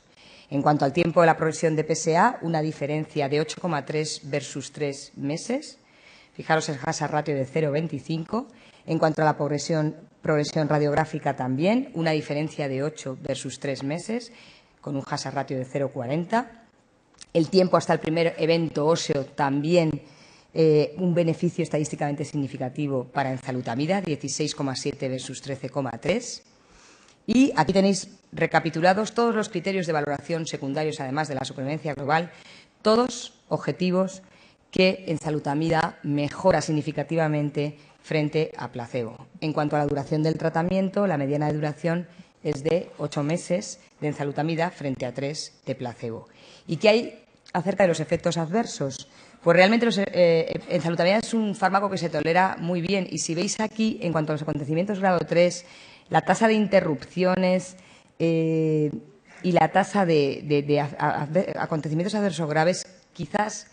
En cuanto al tiempo de la progresión de PSA, una diferencia de 8,3 versus 3 meses. Fijaros el hazard ratio de 0,25. En cuanto a la progresión radiográfica también, una diferencia de 8 versus 3 meses, con un hazard ratio de 0,40. El tiempo hasta el primer evento óseo también un beneficio estadísticamente significativo para enzalutamida, 16,7 versus 13,3. Y aquí tenéis recapitulados todos los criterios de valoración secundarios, además de la supervivencia global, todos objetivos que enzalutamida mejora significativamente frente a placebo. En cuanto a la duración del tratamiento, la mediana de duración es de 8 meses de enzalutamida frente a 3 de placebo. ¿Y qué hay acerca de los efectos adversos? Pues realmente enzalutamida es un fármaco que se tolera muy bien y si veis aquí, en cuanto a los acontecimientos grado 3, la tasa de interrupciones y la tasa de acontecimientos adversos graves quizás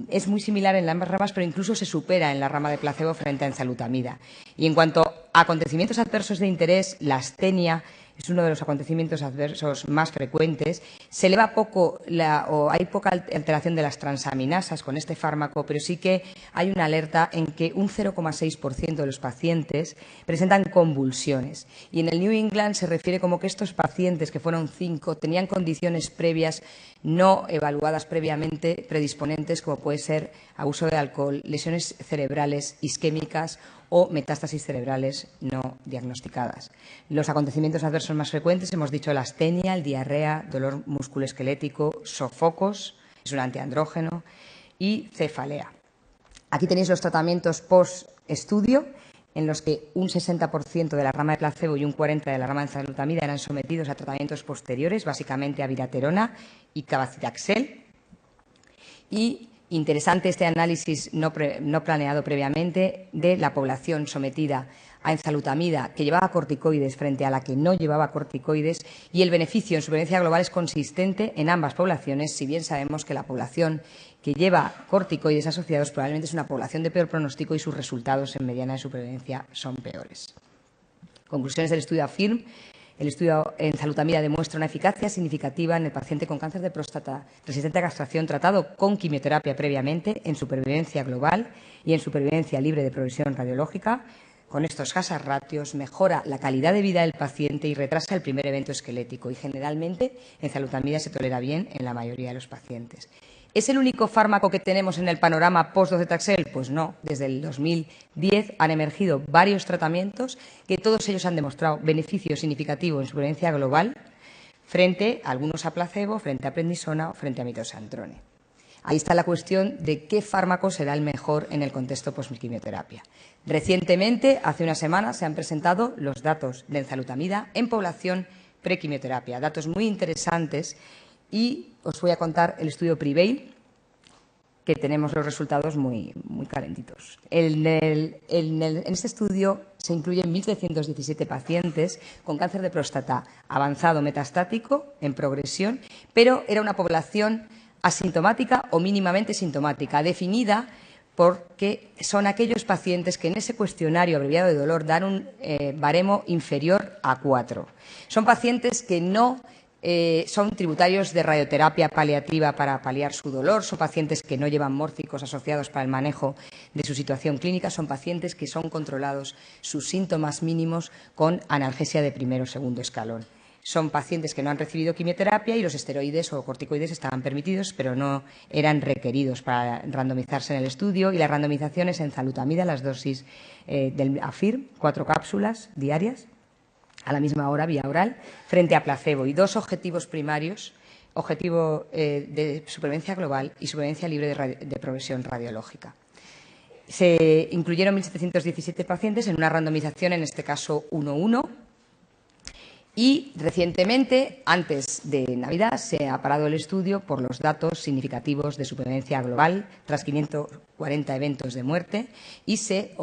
es muy similar en ambas ramas, pero incluso se supera en la rama de placebo frente a enzalutamida. Y en cuanto a acontecimientos adversos de interés, la astenia es uno de los acontecimientos adversos más frecuentes. Se eleva poco o hay poca alteración de las transaminasas con este fármaco, pero sí que hay una alerta en que un 0,6% de los pacientes presentan convulsiones. Y en el New England se refiere como que estos pacientes, que fueron 5, tenían condiciones previas no evaluadas previamente predisponentes, como puede ser abuso de alcohol, lesiones cerebrales isquémicas o metástasis cerebrales no diagnosticadas. Los acontecimientos adversos más frecuentes, hemos dicho la astenia, el diarrea, dolor musculoesquelético, sofocos, es un antiandrógeno, y cefalea. Aquí tenéis los tratamientos post-estudio, en los que un 60% de la rama de placebo y un 40% de la rama de enzalutamida eran sometidos a tratamientos posteriores, básicamente a viraterona y cabazitaxel. Y interesante este análisis no planeado previamente de la población sometida a enzalutamida que llevaba corticoides frente a la que no llevaba corticoides, y el beneficio en supervivencia global es consistente en ambas poblaciones, si bien sabemos que la población que lleva corticoides asociados probablemente es una población de peor pronóstico y sus resultados en mediana de supervivencia son peores. Conclusiones del estudio AFIRM. El estudio en enzalutamida demuestra una eficacia significativa en el paciente con cáncer de próstata resistente a castración tratado con quimioterapia previamente en supervivencia global y en supervivencia libre de progresión radiológica. Con estos hazard ratios mejora la calidad de vida del paciente y retrasa el primer evento esquelético, y generalmente enzalutamida se tolera bien en la mayoría de los pacientes. ¿Es el único fármaco que tenemos en el panorama post-docetaxel? Pues no. Desde el 2010 han emergido varios tratamientos que todos ellos han demostrado beneficio significativo en supervivencia global frente a algunos a placebo, frente a prednisona o frente a mitoxantrone. Ahí está la cuestión de qué fármaco será el mejor en el contexto post-quimioterapia. Recientemente, hace unas semanas, se han presentado los datos de enzalutamida en población prequimioterapia, datos muy interesantes. Y os voy a contar el estudio Prevail, que tenemos los resultados muy calentitos. En este estudio se incluyen 1.317 pacientes con cáncer de próstata avanzado metastático en progresión, pero era una población asintomática o mínimamente sintomática, definida porque son aquellos pacientes que en ese cuestionario abreviado de dolor dan un baremo inferior a 4. Son pacientes que no son tributarios de radioterapia paliativa para paliar su dolor, son pacientes que no llevan mórficos asociados para el manejo de su situación clínica, son pacientes que son controlados sus síntomas mínimos con analgesia de primer o segundo escalón. Son pacientes que no han recibido quimioterapia y los esteroides o corticoides estaban permitidos, pero no eran requeridos para randomizarse en el estudio, y la randomización es enzalutamida, las dosis del AFIRM, 4 cápsulas diarias, a la misma hora, vía oral, frente a placebo, y 2 objetivos primarios, objetivo de supervivencia global y supervivencia libre de progresión radiológica. Se incluyeron 1.717 pacientes en una randomización, en este caso 1:1, y recientemente, antes de Navidad, se ha parado el estudio por los datos significativos de supervivencia global tras 540 eventos de muerte, y se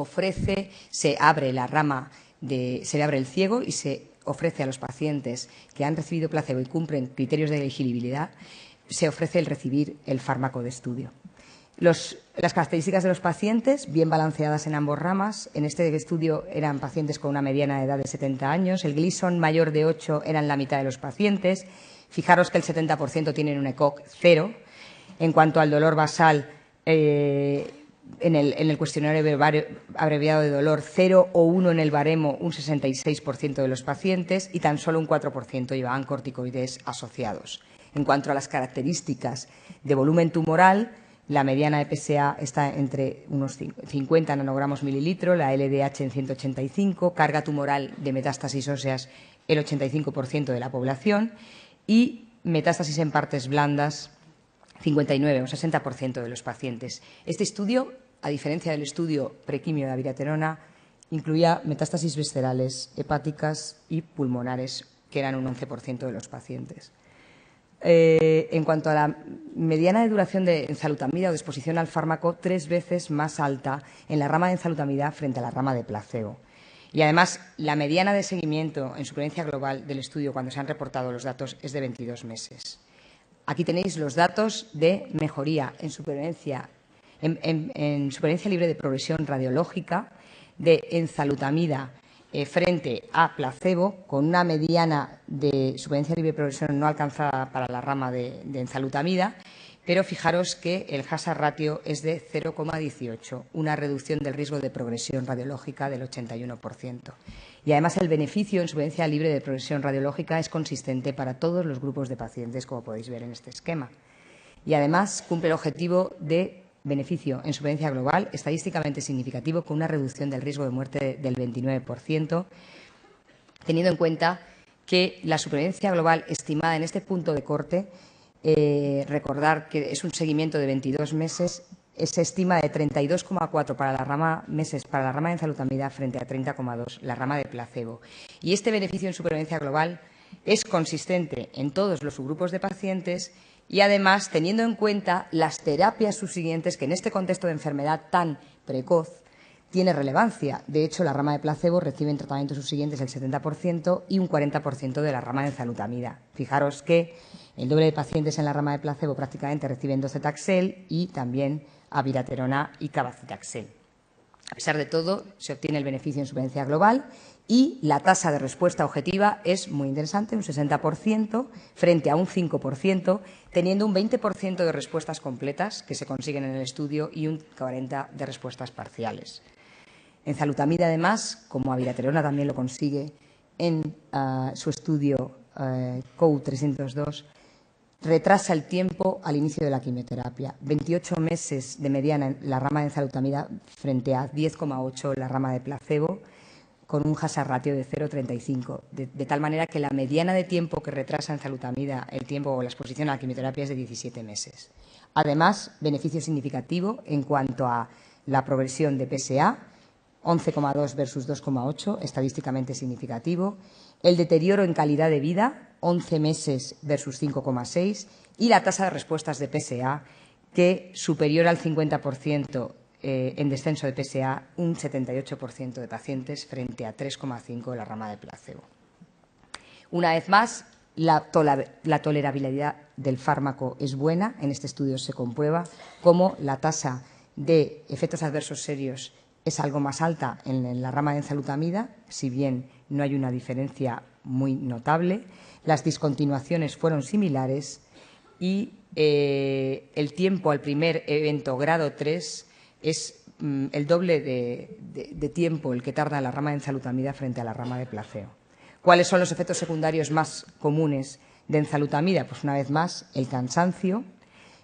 abre la rama se le abre el ciego y se ofrece a los pacientes que han recibido placebo y cumplen criterios de elegibilidad, se ofrece el recibir el fármaco de estudio. Las características de los pacientes, bien balanceadas en ambas ramas. En este estudio eran pacientes con una mediana de edad de 70 años. El Gleason mayor de 8 eran la mitad de los pacientes. Fijaros que el 70% tienen un ECOG 0. En cuanto al dolor basal, en el cuestionario abreviado de dolor, 0 o 1 en el baremo, un 66% de los pacientes, y tan solo un 4% llevaban corticoides asociados. En cuanto a las características de volumen tumoral, la mediana de PSA está entre unos 50 nanogramos mililitro, la LDH en 185, carga tumoral de metástasis óseas el 85% de la población, y metástasis en partes blandas 59, un 60% de los pacientes. Este estudio, a diferencia del estudio prequimio de abiraterona, incluía metástasis viscerales, hepáticas y pulmonares, que eran un 11% de los pacientes. En cuanto a la mediana de duración de enzalutamida o de exposición al fármaco, 3 veces más alta en la rama de enzalutamida frente a la rama de placebo. Y además, la mediana de seguimiento en supervivencia global del estudio, cuando se han reportado los datos, es de 22 meses. Aquí tenéis los datos de mejoría en supervivencia, en supervivencia libre de progresión radiológica de enzalutamida frente a placebo, con una mediana de supervivencia libre de progresión no alcanzada para la rama de enzalutamida, pero fijaros que el hazard ratio es de 0,18, una reducción del riesgo de progresión radiológica del 81%. Y además el beneficio en supervivencia libre de progresión radiológica es consistente para todos los grupos de pacientes, como podéis ver en este esquema. Y además cumple el objetivo de beneficio en supervivencia global estadísticamente significativo, con una reducción del riesgo de muerte del 29%, teniendo en cuenta que la supervivencia global estimada en este punto de corte, recordar que es un seguimiento de 22 meses, se estima de 32,4 para la rama meses para la rama de enzalutamida frente a 30,2 la rama de placebo. Y este beneficio en supervivencia global es consistente en todos los subgrupos de pacientes y, además, teniendo en cuenta las terapias subsiguientes, que en este contexto de enfermedad tan precoz tiene relevancia. De hecho, la rama de placebo recibe en tratamientos subsiguientes el 70% y un 40% de la rama de enzalutamida. Fijaros que el doble de pacientes en la rama de placebo prácticamente reciben docetaxel y también abiraterona y cabazitaxel. A pesar de todo, se obtiene el beneficio en supervivencia global y la tasa de respuesta objetiva es muy interesante, un 60% frente a un 5%, teniendo un 20% de respuestas completas que se consiguen en el estudio y un 40% de respuestas parciales. Enzalutamida, además, como abiraterona también lo consigue en su estudio COU 302, retrasa el tiempo al inicio de la quimioterapia. 28 meses de mediana en la rama de enzalutamida frente a 10,8 en la rama de placebo, con un hazard ratio de 0,35, de tal manera que la mediana de tiempo que retrasa enzalutamida el tiempo o la exposición a la quimioterapia es de 17 meses. Además, beneficio significativo en cuanto a la progresión de PSA, 11,2 versus 2,8, estadísticamente significativo. El deterioro en calidad de vida, 11 meses versus 5,6. Y la tasa de respuestas de PSA, que superior al 50% en descenso de PSA, un 78% de pacientes frente a 3,5 en la rama de placebo. Una vez más, la tolerabilidad del fármaco es buena. En este estudio se comprueba cómo la tasa de efectos adversos serios es algo más alta en la rama de enzalutamida, si bien no hay una diferencia muy notable. Las discontinuaciones fueron similares y el tiempo al primer evento grado 3 es el doble de tiempo el que tarda la rama de enzalutamida frente a la rama de placebo. ¿Cuáles son los efectos secundarios más comunes de enzalutamida? Pues, una vez más, el cansancio,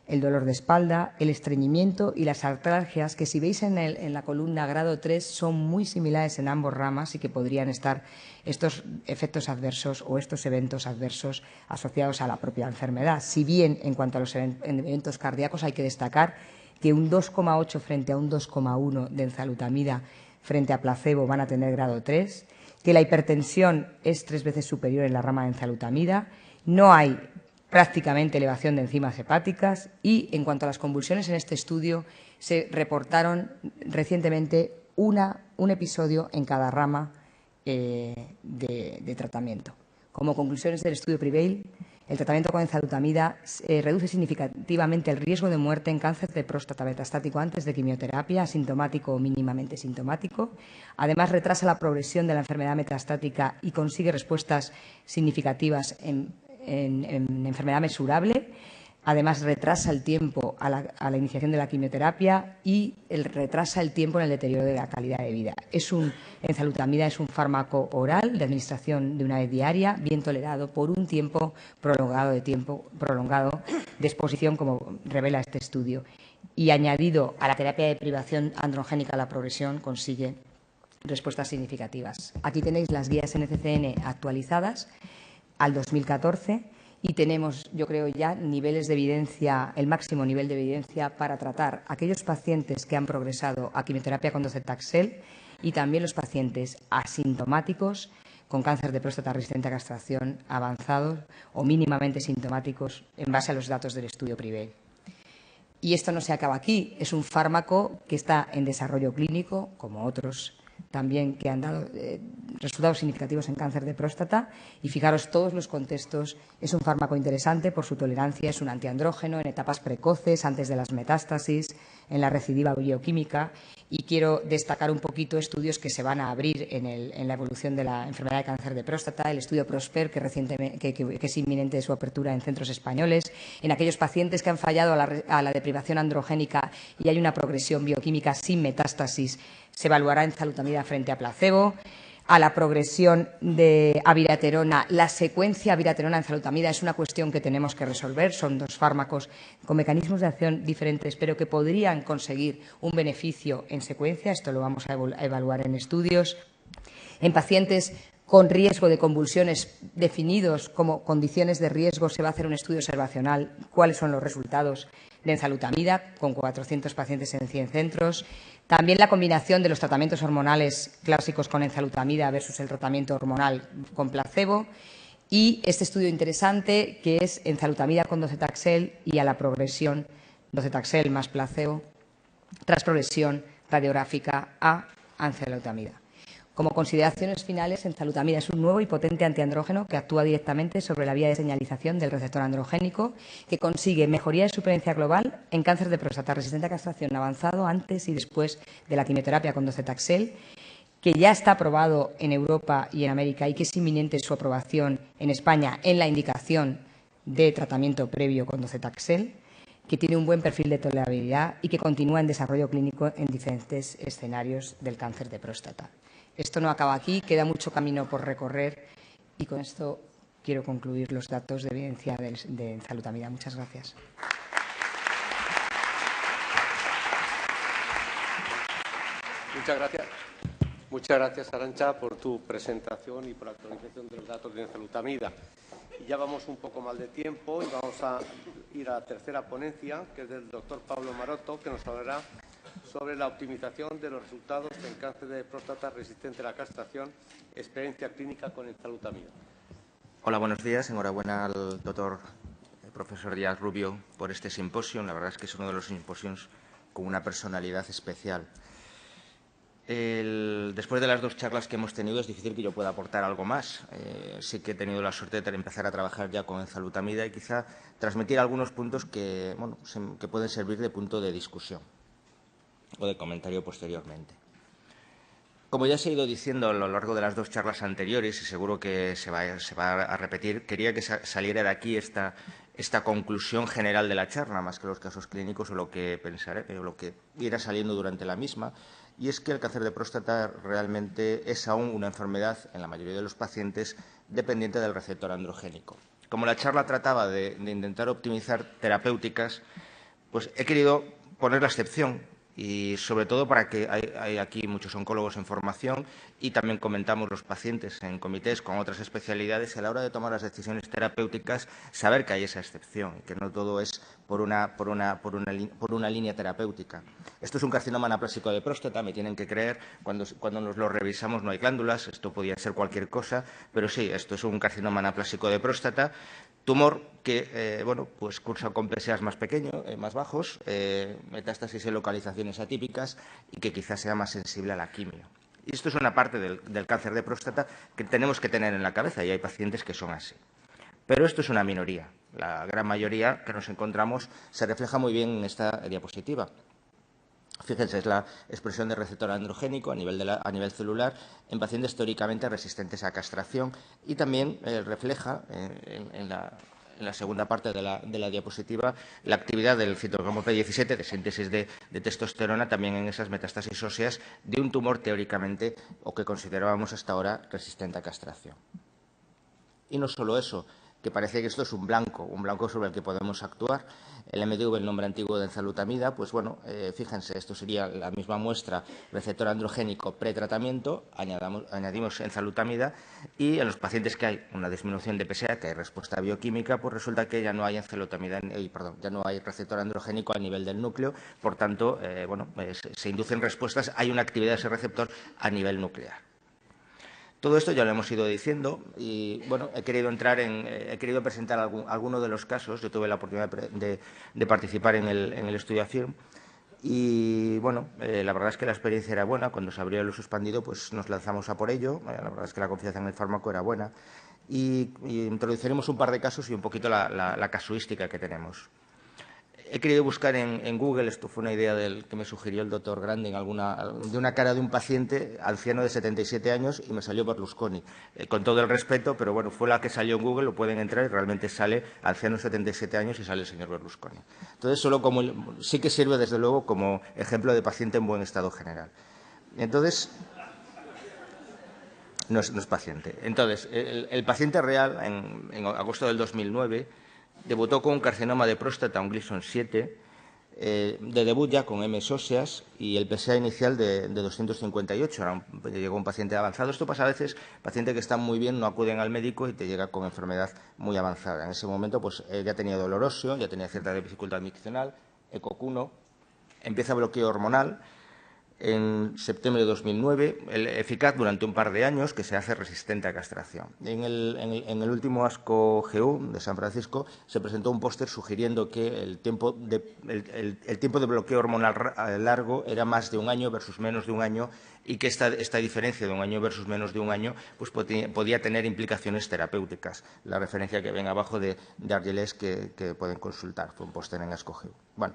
el dolor de espalda, el estreñimiento y las artralgias, que si veis en la columna grado 3 son muy similares en ambos ramas y que podrían estar estos efectos adversos o estos eventos adversos asociados a la propia enfermedad. Si bien en cuanto a los eventos cardíacos hay que destacar que un 2,8 frente a un 2,1 de enzalutamida frente a placebo van a tener grado 3, que la hipertensión es 3 veces superior en la rama de enzalutamida, no hay prácticamente elevación de enzimas hepáticas y, en cuanto a las convulsiones en este estudio, se reportaron recientemente un episodio en cada rama de tratamiento. Como conclusiones del estudio Prevail, el tratamiento con enzalutamida reduce significativamente el riesgo de muerte en cáncer de próstata metastático antes de quimioterapia, asintomático o mínimamente sintomático. Además, retrasa la progresión de la enfermedad metastática y consigue respuestas significativas en enfermedad mesurable. Además, retrasa el tiempo a la iniciación de la quimioterapia y retrasa el tiempo en el deterioro de la calidad de vida. Enzalutamida es un fármaco oral de administración de una vez diaria, bien tolerado por un tiempo prolongado de exposición, como revela este estudio. Y, añadido a la terapia de privación androgénica a la progresión, consigue respuestas significativas. Aquí tenéis las guías NCCN actualizadas al 2014 y tenemos, yo creo, ya niveles de evidencia, el máximo nivel de evidencia para tratar a aquellos pacientes que han progresado a quimioterapia con docetaxel y también los pacientes asintomáticos con cáncer de próstata resistente a castración avanzados o mínimamente sintomáticos en base a los datos del estudio PRIVEL. Y esto no se acaba aquí, es un fármaco que está en desarrollo clínico, como otros también que han dado resultados significativos en cáncer de próstata. Y fijaros, todos los contextos, es un fármaco interesante por su tolerancia, es un antiandrógeno en etapas precoces, antes de las metástasis, en la recidiva bioquímica. Y quiero destacar un poquito estudios que se van a abrir en la evolución de la enfermedad de cáncer de próstata, el estudio PROSPER, que es inminente su apertura en centros españoles, en aquellos pacientes que han fallado a la deprivación androgénica y hay una progresión bioquímica sin metástasis, se evaluará enzalutamida frente a placebo. A la progresión de abiraterona, la secuencia abiraterona-enzalutamida es una cuestión que tenemos que resolver. Son dos fármacos con mecanismos de acción diferentes, pero que podrían conseguir un beneficio en secuencia. Esto lo vamos a evaluar en estudios. En pacientes con riesgo de convulsiones definidos como condiciones de riesgo se va a hacer un estudio observacional. ¿Cuáles son los resultados de enzalutamida con 400 pacientes en 100 centros? También la combinación de los tratamientos hormonales clásicos con enzalutamida versus el tratamiento hormonal con placebo. Y este estudio interesante que es enzalutamida con docetaxel y a la progresión docetaxel más placebo tras progresión radiográfica a enzalutamida. Como consideraciones finales, enzalutamida es un nuevo y potente antiandrógeno que actúa directamente sobre la vía de señalización del receptor androgénico, que consigue mejoría de supervivencia global en cáncer de próstata resistente a castración avanzado antes y después de la quimioterapia con docetaxel, que ya está aprobado en Europa y en América y que es inminente su aprobación en España en la indicación de tratamiento previo con docetaxel, que tiene un buen perfil de tolerabilidad y que continúa en desarrollo clínico en diferentes escenarios del cáncer de próstata. Esto no acaba aquí, queda mucho camino por recorrer y con esto quiero concluir los datos de evidencia de enzalutamida. Muchas gracias.
Muchas gracias, Arantxa, por tu presentación y por la actualización de los datos de enzalutamida. Y ya vamos un poco mal de tiempo y vamos a ir a la tercera ponencia, que es del doctor Pablo Maroto, que nos hablará sobre la optimización de los resultados en cáncer de próstata resistente a la castración, experiencia clínica con enzalutamida.
Hola, buenos días. Enhorabuena al doctor profesor Díaz Rubio por este simposio. La verdad es que es uno de los simposios con una personalidad especial. Después de las dos charlas que hemos tenido es difícil que yo pueda aportar algo más. Sí que he tenido la suerte de empezar a trabajar ya con enzalutamida y quizá transmitir algunos puntos que, bueno, que pueden servir de punto de discusión o de comentario posteriormente. Como ya se ha ido diciendo a lo largo de las dos charlas anteriores, y seguro que se va a repetir, quería que saliera de aquí esta conclusión general de la charla, más que los casos clínicos o lo que pensaré, o lo que irá saliendo durante la misma, y es que el cáncer de próstata realmente es aún una enfermedad, en la mayoría de los pacientes, dependiente del receptor androgénico. Como la charla trataba de intentar optimizar terapéuticas, pues he querido poner la excepción, y sobre todo para que hay aquí muchos oncólogos en formación y también comentamos los pacientes en comités con otras especialidades y a la hora de tomar las decisiones terapéuticas saber que hay esa excepción, que no todo es por una línea terapéutica. Esto es un carcinoma anaplásico de próstata, me tienen que creer, cuando nos lo revisamos no hay glándulas, esto podría ser cualquier cosa, pero sí, esto es un carcinoma anaplásico de próstata. Tumor que, bueno, pues cursa con PSAs más pequeños, más bajos, metástasis en localizaciones atípicas y que quizás sea más sensible a la quimio. Y esto es una parte del cáncer de próstata que tenemos que tener en la cabeza y hay pacientes que son así. Pero esto es una minoría. La gran mayoría que nos encontramos se refleja muy bien en esta diapositiva. Fíjense, es la expresión de receptor androgénico a nivel celular en pacientes teóricamente resistentes a castración y también refleja en la segunda parte de la diapositiva la actividad del citocromo P17 de síntesis de testosterona también en esas metástasis óseas de un tumor teóricamente o que considerábamos hasta ahora resistente a castración. Y no solo eso, que parece que esto es un blanco sobre el que podemos actuar. El MDV, el nombre antiguo de enzalutamida, pues bueno, fíjense, esto sería la misma muestra, receptor androgénico pretratamiento, añadimos enzalutamida y en los pacientes que hay una disminución de PSA, que hay respuesta bioquímica, pues resulta que ya no hay ya no hay receptor androgénico a nivel del núcleo, por tanto, se inducen respuestas, hay una actividad de ese receptor a nivel nuclear. Todo esto ya lo hemos ido diciendo y, bueno, he querido presentar algunos de los casos. Yo tuve la oportunidad de participar en el estudio AFIRM y, bueno, la verdad es que la experiencia era buena. Cuando se abrió el uso expandido, pues nos lanzamos a por ello. La verdad es que la confianza en el fármaco era buena. Y introduciremos un par de casos y un poquito la casuística que tenemos. He querido buscar en Google, esto fue una idea que me sugirió el doctor Grandin, de una cara de un paciente anciano de 77 años y me salió Berlusconi. Con todo el respeto, pero bueno, fue la que salió en Google, lo pueden entrar y realmente sale anciano de 77 años y sale el señor Berlusconi. Entonces, sí que sirve desde luego como ejemplo de paciente en buen estado general. Entonces, no es paciente. Entonces, el paciente real, en agosto del 2009, debutó con un carcinoma de próstata, un Gleason 7, de debut ya con M óseas y el PSA inicial de 258. Llegó un paciente avanzado. Esto pasa a veces, pacientes que están muy bien no acuden al médico y te llega con enfermedad muy avanzada. En ese momento pues ya tenía dolor óseo, ya tenía cierta dificultad miccional, ECOC1, empieza bloqueo hormonal. En septiembre de 2009, eficaz durante un par de años, que se hace resistente a castración. En el último ASCO-GU de San Francisco se presentó un póster sugiriendo que el tiempo de bloqueo hormonal largo era más de un año versus menos de un año y que esta diferencia de un año versus menos de un año pues podía tener implicaciones terapéuticas. La referencia que ven abajo de Argelès que pueden consultar, fue un póster en ASCO-GU. Bueno,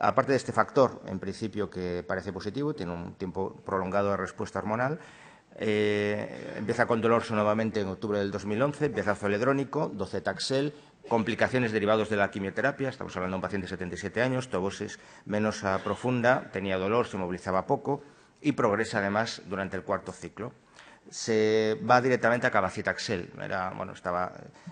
aparte de este factor, en principio, que parece positivo, tiene un tiempo prolongado de respuesta hormonal, empieza con dolor nuevamente en octubre del 2011, empieza zoledrónico, docetaxel, complicaciones derivadas de la quimioterapia, estamos hablando de un paciente de 77 años, tobosis venosa profunda, tenía dolor, se movilizaba poco y progresa además durante el cuarto ciclo. Se va directamente a cabazitaxel.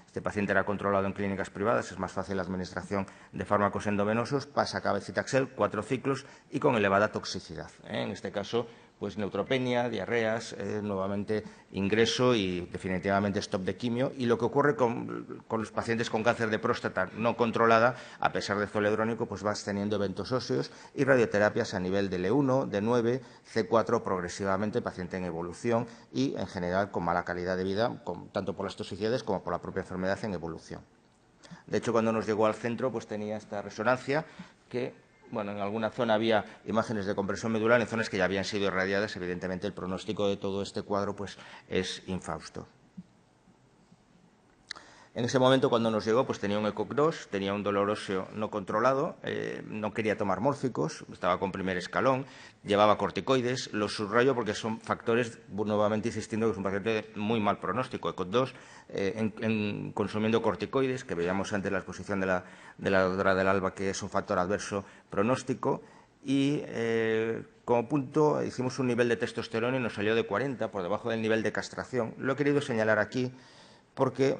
Este paciente era controlado en clínicas privadas, es más fácil la administración de fármacos endovenosos, pasa a cabazitaxel, 4 ciclos y con elevada toxicidad. En este caso, pues neutropenia, diarreas, nuevamente ingreso y definitivamente stop de quimio. Y lo que ocurre con los pacientes con cáncer de próstata no controlada, a pesar de zoledrónico, pues vas teniendo eventos óseos y radioterapias a nivel de L1, D9, C4 progresivamente, paciente en evolución y en general con mala calidad de vida, tanto por las toxicidades como por la propia enfermedad en evolución. De hecho, cuando nos llegó al centro, pues tenía esta resonancia que, bueno, en alguna zona había imágenes de compresión medular, en zonas que ya habían sido irradiadas. Evidentemente, el pronóstico de todo este cuadro pues, es infausto. En ese momento, cuando nos llegó, pues tenía un ECOC2, tenía un dolor óseo no controlado, no quería tomar mórficos, estaba con primer escalón, llevaba corticoides. Los subrayo porque son factores, nuevamente insistiendo, que es un paciente de muy mal pronóstico. ECOC2, consumiendo corticoides, que veíamos antes la exposición de la doctora del Alba, que es un factor adverso pronóstico. Y como punto hicimos un nivel de testosterona y nos salió de 40, por debajo del nivel de castración. Lo he querido señalar aquí porque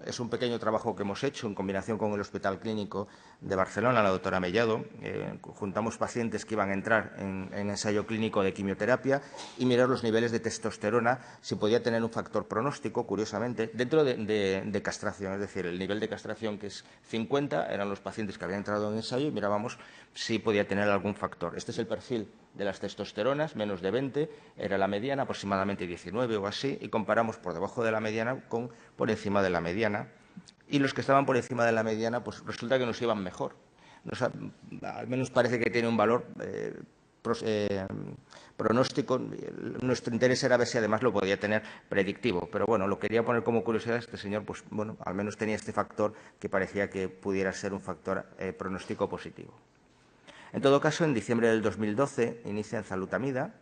es un pequeño trabajo que hemos hecho en combinación con el Hospital Clínico de Barcelona, la doctora Mellado. Juntamos pacientes que iban a entrar en ensayo clínico de quimioterapia y mirar los niveles de testosterona, si podía tener un factor pronóstico, curiosamente, dentro de castración. Es decir, el nivel de castración, que es 50, eran los pacientes que habían entrado en ensayo y mirábamos si podía tener algún factor. Este es el perfil de las testosteronas, menos de 20, era la mediana, aproximadamente 19 o así, y comparamos por debajo de la mediana con por encima de la mediana. Y los que estaban por encima de la mediana, pues resulta que nos iban mejor. Al menos parece que tiene un valor pronóstico. Nuestro interés era ver si además lo podía tener predictivo. Pero bueno, lo quería poner como curiosidad. Este señor, pues bueno, al menos tenía este factor que parecía que pudiera ser un factor pronóstico positivo. En todo caso, en diciembre del 2012 inicia enzalutamida.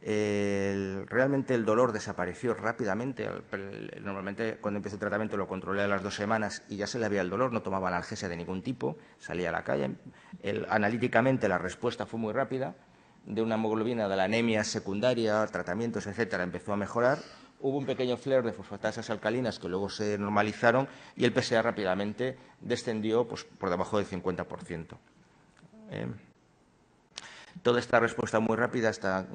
Realmente el dolor desapareció rápidamente. Normalmente cuando empezó el tratamiento lo controlé a las 2 semanas y ya se le había el dolor, no tomaba analgesia de ningún tipo, salía a la calle. Analíticamente la respuesta fue muy rápida, de una hemoglobina de la anemia secundaria, tratamientos, etcétera, empezó a mejorar. hubo un pequeño flare de fosfatasas alcalinas que luego se normalizaron y el PSA rápidamente descendió pues, por debajo del 50%. Toda esta respuesta muy rápida, esta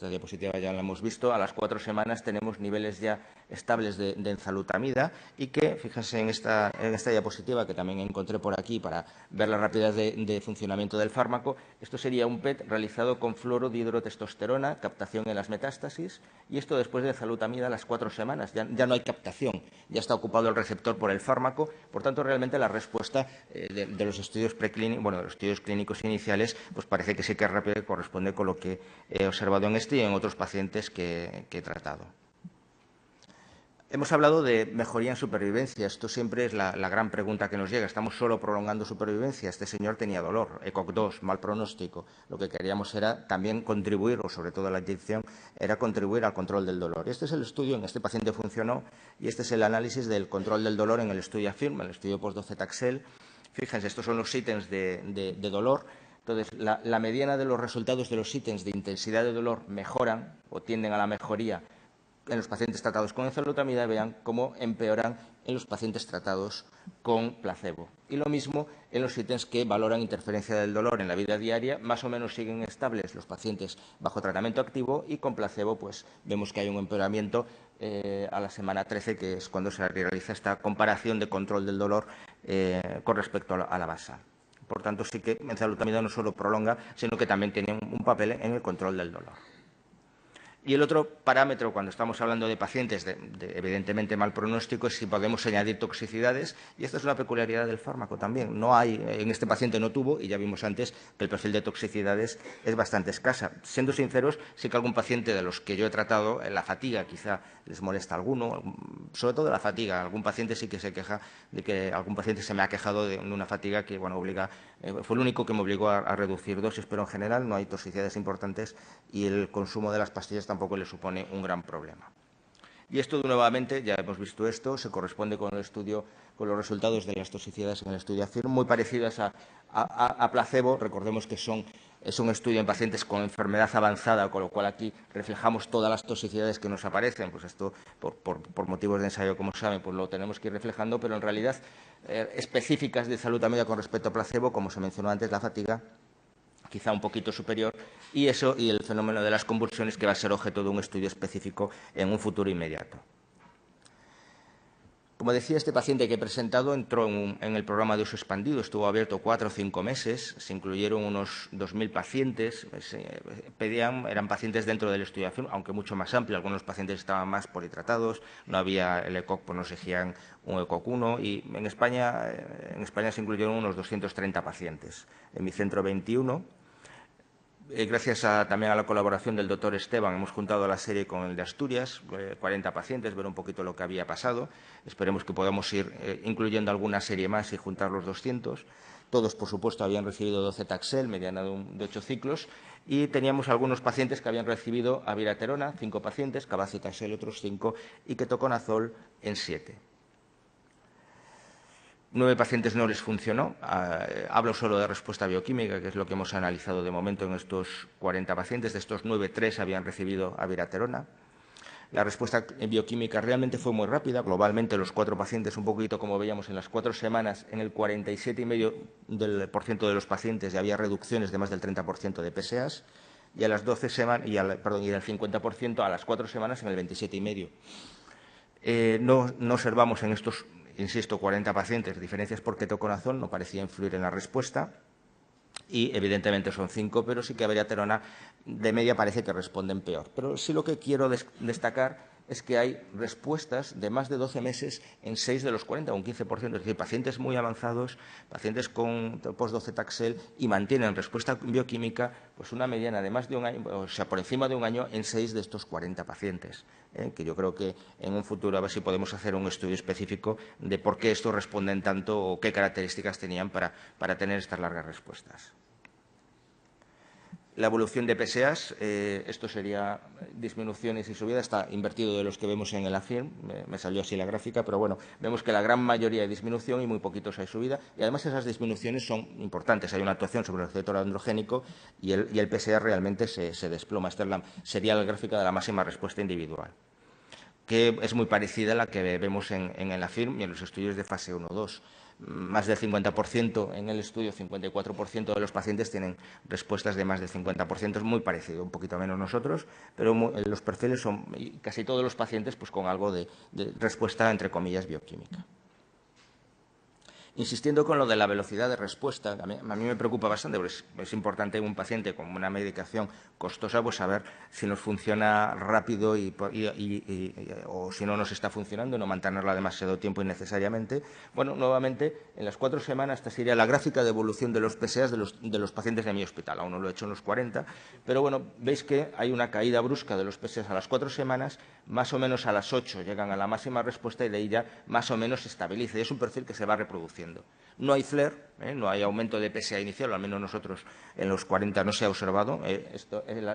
diapositiva ya la hemos visto, a las 4 semanas tenemos niveles ya estables de enzalutamida y que, fíjense en esta diapositiva que también encontré por aquí para ver la rapidez de funcionamiento del fármaco, esto sería un PET realizado con fluorodihidrotestosterona, captación en las metástasis, y esto después de enzalutamida a las 4 semanas, ya no hay captación, ya está ocupado el receptor por el fármaco, por tanto realmente la respuesta de los estudios preclínicos, bueno, de los estudios clínicos iniciales, pues parece que sí que es rápida, que corresponde con lo que he observado en este y en otros pacientes que he tratado. Hemos hablado de mejoría en supervivencia. Esto siempre es la gran pregunta que nos llega. ¿Estamos solo prolongando supervivencia? Este señor tenía dolor, ECOG 2, mal pronóstico. Lo que queríamos era también contribuir, o sobre todo la inyección, era contribuir al control del dolor. Este es el estudio, en este paciente funcionó, y este es el análisis del control del dolor en el estudio AFIRM, el estudio post-docetaxel. Fíjense, estos son los ítems de dolor. Entonces, la mediana de los resultados de los ítems de intensidad de dolor mejoran o tienden a la mejoría en los pacientes tratados con enzalutamida, vean cómo empeoran en los pacientes tratados con placebo. Y lo mismo en los ítems que valoran interferencia del dolor en la vida diaria, más o menos siguen estables los pacientes bajo tratamiento activo y con placebo pues vemos que hay un empeoramiento a la semana 13, que es cuando se realiza esta comparación de control del dolor con respecto a la basal. Por tanto, sí que enzalutamida no solo prolonga, sino que también tiene un papel en el control del dolor. Y el otro parámetro, cuando estamos hablando de pacientes de evidentemente mal pronóstico, es si podemos añadir toxicidades, y esta es una peculiaridad del fármaco también. No hay, en este paciente no tuvo, y ya vimos antes que el perfil de toxicidades es bastante escasa. Siendo sinceros, sí que algún paciente de los que yo he tratado, la fatiga quizá les molesta a alguno, sobre todo la fatiga. Algún paciente sí que se queja de que algún paciente se me ha quejado de una fatiga que, bueno, obliga, fue el único que me obligó a reducir dosis, pero en general no hay toxicidades importantes y el consumo de las pastillas tampoco le supone un gran problema. Y esto, nuevamente, ya hemos visto esto, se corresponde con el estudio, con los resultados de las toxicidades en el estudio AFIRM, muy parecidas a placebo. Recordemos que es un estudio en pacientes con enfermedad avanzada, con lo cual aquí reflejamos todas las toxicidades que nos aparecen. Pues esto, por motivos de ensayo, como saben, pues lo tenemos que ir reflejando, pero en realidad específicas de enzalutamida con respecto a placebo, como se mencionó antes, la fatiga, quizá un poquito superior, y eso y el fenómeno de las convulsiones, que va a ser objeto de un estudio específico en un futuro inmediato. Como decía, este paciente que he presentado entró en el programa de uso expandido, estuvo abierto 4 o 5 meses, se incluyeron unos 2.000 pacientes, eran pacientes dentro del estudio, aunque mucho más amplio, algunos pacientes estaban más politratados, no había el ECOG, pues nos exigían un ECOG 1, y en España se incluyeron unos 230 pacientes, en mi centro 21. Gracias también a la colaboración del doctor Esteban, hemos juntado la serie con el de Asturias, 40 pacientes, ver un poquito lo que había pasado. Esperemos que podamos ir incluyendo alguna serie más y juntar los 200. Todos, por supuesto, habían recibido docetaxel, mediana de 8 ciclos, y teníamos algunos pacientes que habían recibido abiraterona, 5 pacientes, cabazitaxel otros 5 y ketoconazol en 7. 9 pacientes no les funcionó. Hablo solo de respuesta bioquímica, que es lo que hemos analizado de momento en estos 40 pacientes. De estos 9, 3 habían recibido abiraterona. La respuesta bioquímica realmente fue muy rápida. Globalmente, los 4 pacientes, un poquito como veíamos en las 4 semanas, en el 47,5% de los pacientes ya había reducciones de más del 30% de PSAs, y a las 12 semanas, y del 50% a las 4 semanas en el 27,5%. No observamos en estos, insisto, 40 pacientes diferencias por ketoconazol, no parecía influir en la respuesta, y evidentemente son 5, pero sí que abiraterona de media parece que responden peor. Pero sí lo que quiero destacar es que hay respuestas de más de 12 meses en 6 de los 40, un 15%, es decir, pacientes muy avanzados, pacientes con post-docetaxel, y mantienen respuesta bioquímica pues una mediana de más de un año, o sea, por encima de un año en 6 de estos 40 pacientes, que yo creo que en un futuro a ver si podemos hacer un estudio específico de por qué estos responden tanto o qué características tenían para tener estas largas respuestas. La evolución de PSAs, esto sería disminuciones y subidas, está invertido de los que vemos en el AFIRM, me salió así la gráfica, pero bueno, vemos que la gran mayoría hay disminución y muy poquitos hay subida, y además esas disminuciones son importantes, hay una actuación sobre el receptor androgénico y el PSA realmente se desploma. Esta sería la gráfica de la máxima respuesta individual. que es muy parecida a la que vemos en el AFIRM y en los estudios de fase 1-2. Más del 50% en el estudio, 54% de los pacientes tienen respuestas de más del 50%, es muy parecido, un poquito menos nosotros, pero los perfiles son casi todos los pacientes pues con algo de respuesta, entre comillas, bioquímica. Insistiendo con lo de la velocidad de respuesta, a mí me preocupa bastante, porque es importante en un paciente con una medicación costosa pues saber si nos funciona rápido o si no nos está funcionando, no mantenerla demasiado tiempo innecesariamente. Bueno, nuevamente, en las 4 semanas, esta sería la gráfica de evolución de los PSAs de los pacientes de mi hospital. Aún no lo he hecho en los 40, pero bueno, veis que hay una caída brusca de los PSAs a las 4 semanas, más o menos a las 8 llegan a la máxima respuesta y de ahí ya más o menos se estabiliza. Y es un perfil que se va reproduciendo. No hay flare, no hay aumento de PSA inicial, al menos nosotros en los 40 no se ha observado.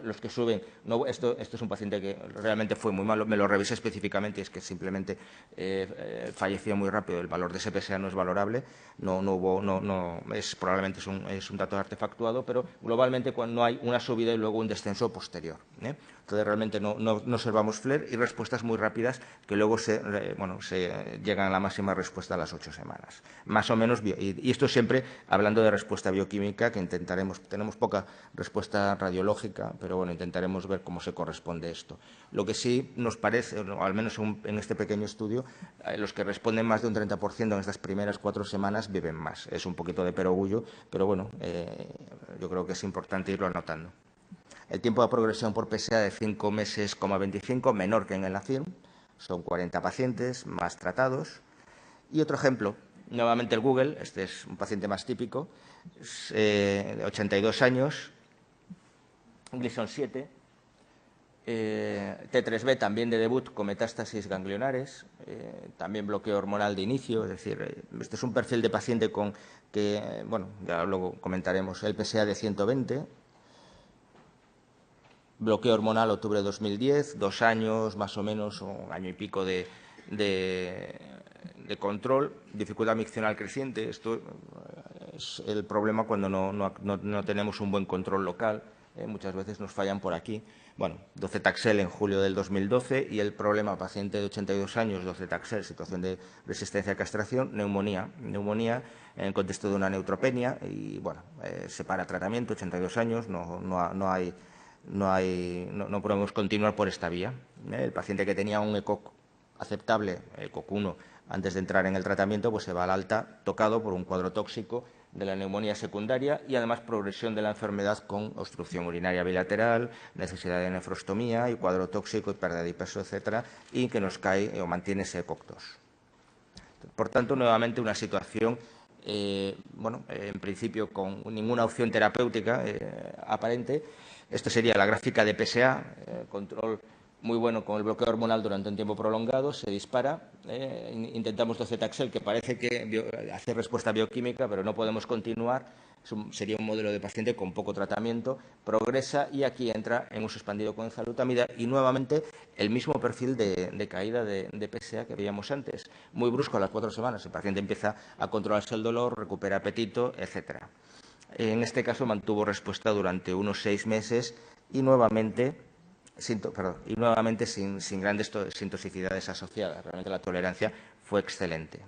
Los que suben, no, esto es un paciente que realmente fue muy malo, me lo revisé específicamente y es que simplemente falleció muy rápido. El valor de ese PSA no es valorable, probablemente es un dato artefactuado, pero globalmente cuando hay una subida y luego un descenso posterior. Entonces realmente no observamos flare y respuestas muy rápidas que luego se llegan a la máxima respuesta a las 8 semanas. Más o menos, y esto siempre hablando de respuesta bioquímica, que tenemos poca respuesta radiológica, pero bueno, intentaremos ver cómo se corresponde esto. Lo que sí nos parece, o al menos en este pequeño estudio, los que responden más de un 30% en estas primeras 4 semanas viven más. Es un poquito de perogrullo, pero bueno, yo creo que es importante irlo anotando. El tiempo de progresión por PSA de 5 meses, 25, menor que en el AFIRM, son 40 pacientes más tratados. Y otro ejemplo, nuevamente el Google, este es un paciente más típico, de 82 años, Gleason 7, T3B también de debut con metástasis ganglionares, también bloqueo hormonal de inicio, es decir, este es un perfil de paciente con que, bueno, ya luego comentaremos, el PSA de 120, bloqueo hormonal octubre de 2010, 2 años más o menos, o un año y pico de control, dificultad miccional creciente. Esto es el problema cuando no tenemos un buen control local. Muchas veces nos fallan por aquí. Bueno, docetaxel en julio del 2012 y el problema, paciente de 82 años, docetaxel, situación de resistencia a castración, neumonía en el contexto de una neutropenia y, bueno, se para tratamiento, 82 años, no podemos continuar por esta vía. El paciente que tenía un ECOG aceptable, ECOG 1, antes de entrar en el tratamiento, pues se va al alta tocado por un cuadro tóxico de la neumonía secundaria y además progresión de la enfermedad con obstrucción urinaria bilateral, necesidad de nefrostomía y cuadro tóxico y pérdida de peso, etcétera, y que nos cae o mantiene ese ECOG 2. Por tanto, nuevamente una situación en principio con ninguna opción terapéutica aparente. Esto sería la gráfica de PSA, control muy bueno con el bloqueo hormonal durante un tiempo prolongado, se dispara, intentamos docetaxel, que parece que hace respuesta bioquímica, pero no podemos continuar, sería un modelo de paciente con poco tratamiento, progresa y aquí entra en uso expandido con enzalutamida y nuevamente el mismo perfil de caída de PSA que veíamos antes, muy brusco a las 4 semanas, el paciente empieza a controlarse el dolor, recupera apetito, etcétera. En este caso mantuvo respuesta durante unos 6 meses y nuevamente sin grandes sintoxicidades asociadas. Realmente la tolerancia fue excelente.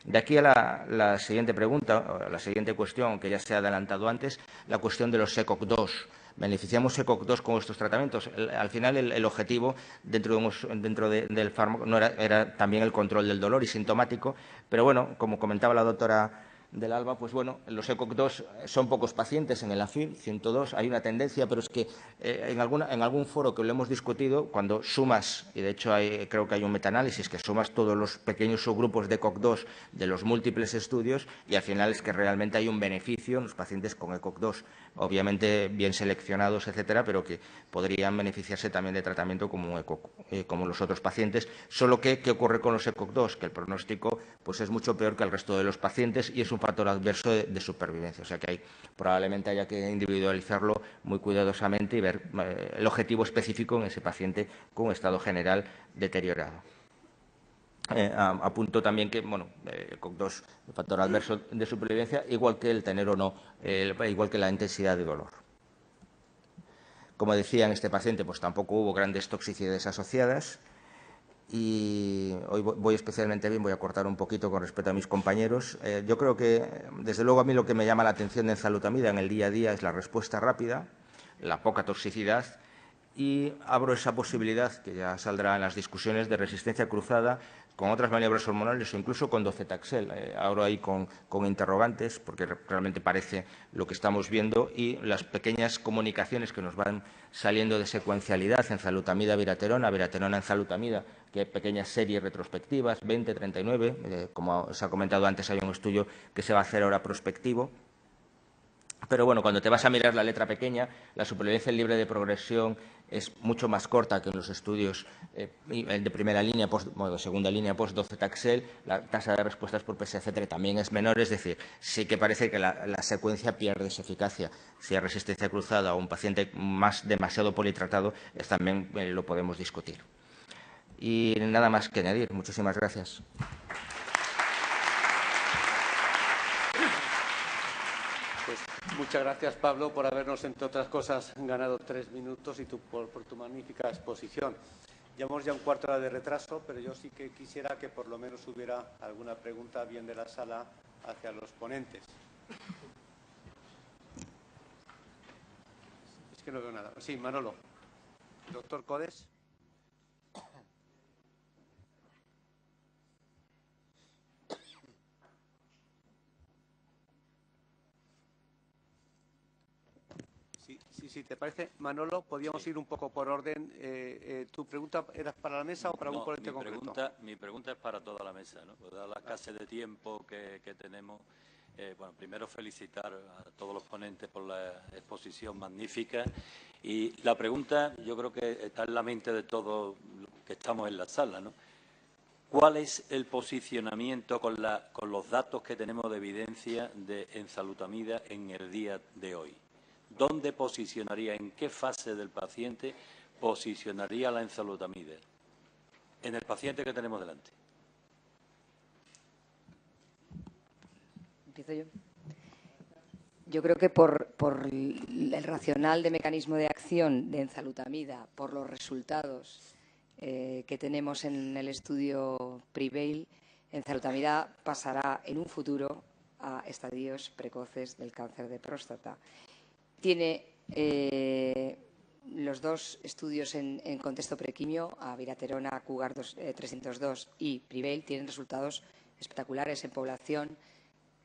De aquí a la siguiente pregunta, o la siguiente cuestión, que ya se ha adelantado antes, la cuestión de los ECOG-2. ¿Beneficiamos ECOG-2 con estos tratamientos? Al final, el objetivo dentro del fármaco no era también el control del dolor y sintomático, pero bueno, como comentaba la doctora del ALBA, pues bueno, los ECOG-2 son pocos pacientes en el AFIR, 102, hay una tendencia, pero es que en algún foro que lo hemos discutido, cuando sumas, y de hecho creo que hay un metaanálisis, que sumas todos los pequeños subgrupos de ECOG-2 de los múltiples estudios, y al final es que realmente hay un beneficio en los pacientes con ECOG-2, obviamente bien seleccionados, etcétera, pero que podrían beneficiarse también de tratamiento como los otros pacientes, solo que ¿qué ocurre con los ECOG-2? Que el pronóstico pues es mucho peor que el resto de los pacientes y es un factor adverso de supervivencia. O sea que probablemente haya que individualizarlo muy cuidadosamente y ver el objetivo específico en ese paciente con estado general deteriorado. Apunto también que, bueno, ECOG-2, el factor adverso de supervivencia, igual que el tener o no, igual que la intensidad de dolor. Como decía, en este paciente pues tampoco hubo grandes toxicidades asociadas y hoy voy especialmente bien, voy a cortar un poquito con respecto a mis compañeros. Yo creo que, desde luego, a mí lo que me llama la atención de enzalutamida en el día a día es la respuesta rápida, la poca toxicidad, y abro esa posibilidad, que ya saldrá en las discusiones, de resistencia cruzada con otras maniobras hormonales o incluso con docetaxel. Abro ahí con interrogantes, porque realmente parece lo que estamos viendo, y las pequeñas comunicaciones que nos van saliendo de secuencialidad, enzalutamida, viraterona, viraterona, enzalutamida, que hay pequeñas series retrospectivas, 20, 39, como se ha comentado antes, hay un estudio que se va a hacer ahora prospectivo. Pero bueno, cuando te vas a mirar la letra pequeña, la supervivencia libre de progresión es mucho más corta que en los estudios de primera línea, de segunda línea, post-docetaxel. La tasa de respuestas por PSA-CTR también es menor, es decir, sí que parece que la secuencia pierde esa eficacia. Si hay resistencia cruzada o un paciente demasiado politratado, también lo podemos discutir. Y nada más que añadir. Muchísimas gracias.
Pues muchas gracias, Pablo, por habernos, entre otras cosas, ganado 3 minutos y por tu magnífica exposición. Llevamos ya un cuarto de hora de retraso, pero yo sí que quisiera que por lo menos hubiera alguna pregunta bien de la sala hacia los ponentes. Es que no veo nada. Sí, Manolo. Doctor Codes. Si te parece, Manolo, podríamos ir un poco por orden. ¿Tu pregunta era para la mesa o para un ponente concreto?
Mi pregunta es para toda la mesa, ¿no? Dada la escasez de tiempo que tenemos, bueno, primero felicitar a todos los ponentes por la exposición magnífica. Y la pregunta, yo creo que está en la mente de todos los que estamos en la sala, ¿no? ¿Cuál es el posicionamiento con los datos que tenemos de evidencia de enzalutamida en el día de hoy? ¿Dónde posicionaría, en qué fase del paciente posicionaría la enzalutamida? En el paciente que tenemos delante.
¿Empiezo yo? Yo creo que por el racional de mecanismo de acción de enzalutamida, por los resultados que tenemos en el estudio PREVAIL, enzalutamida pasará en un futuro a estadios precoces del cáncer de próstata. Tiene los dos estudios en contexto prequimio, a viraterona, CUGAR 302 y PREVAIL, tienen resultados espectaculares en población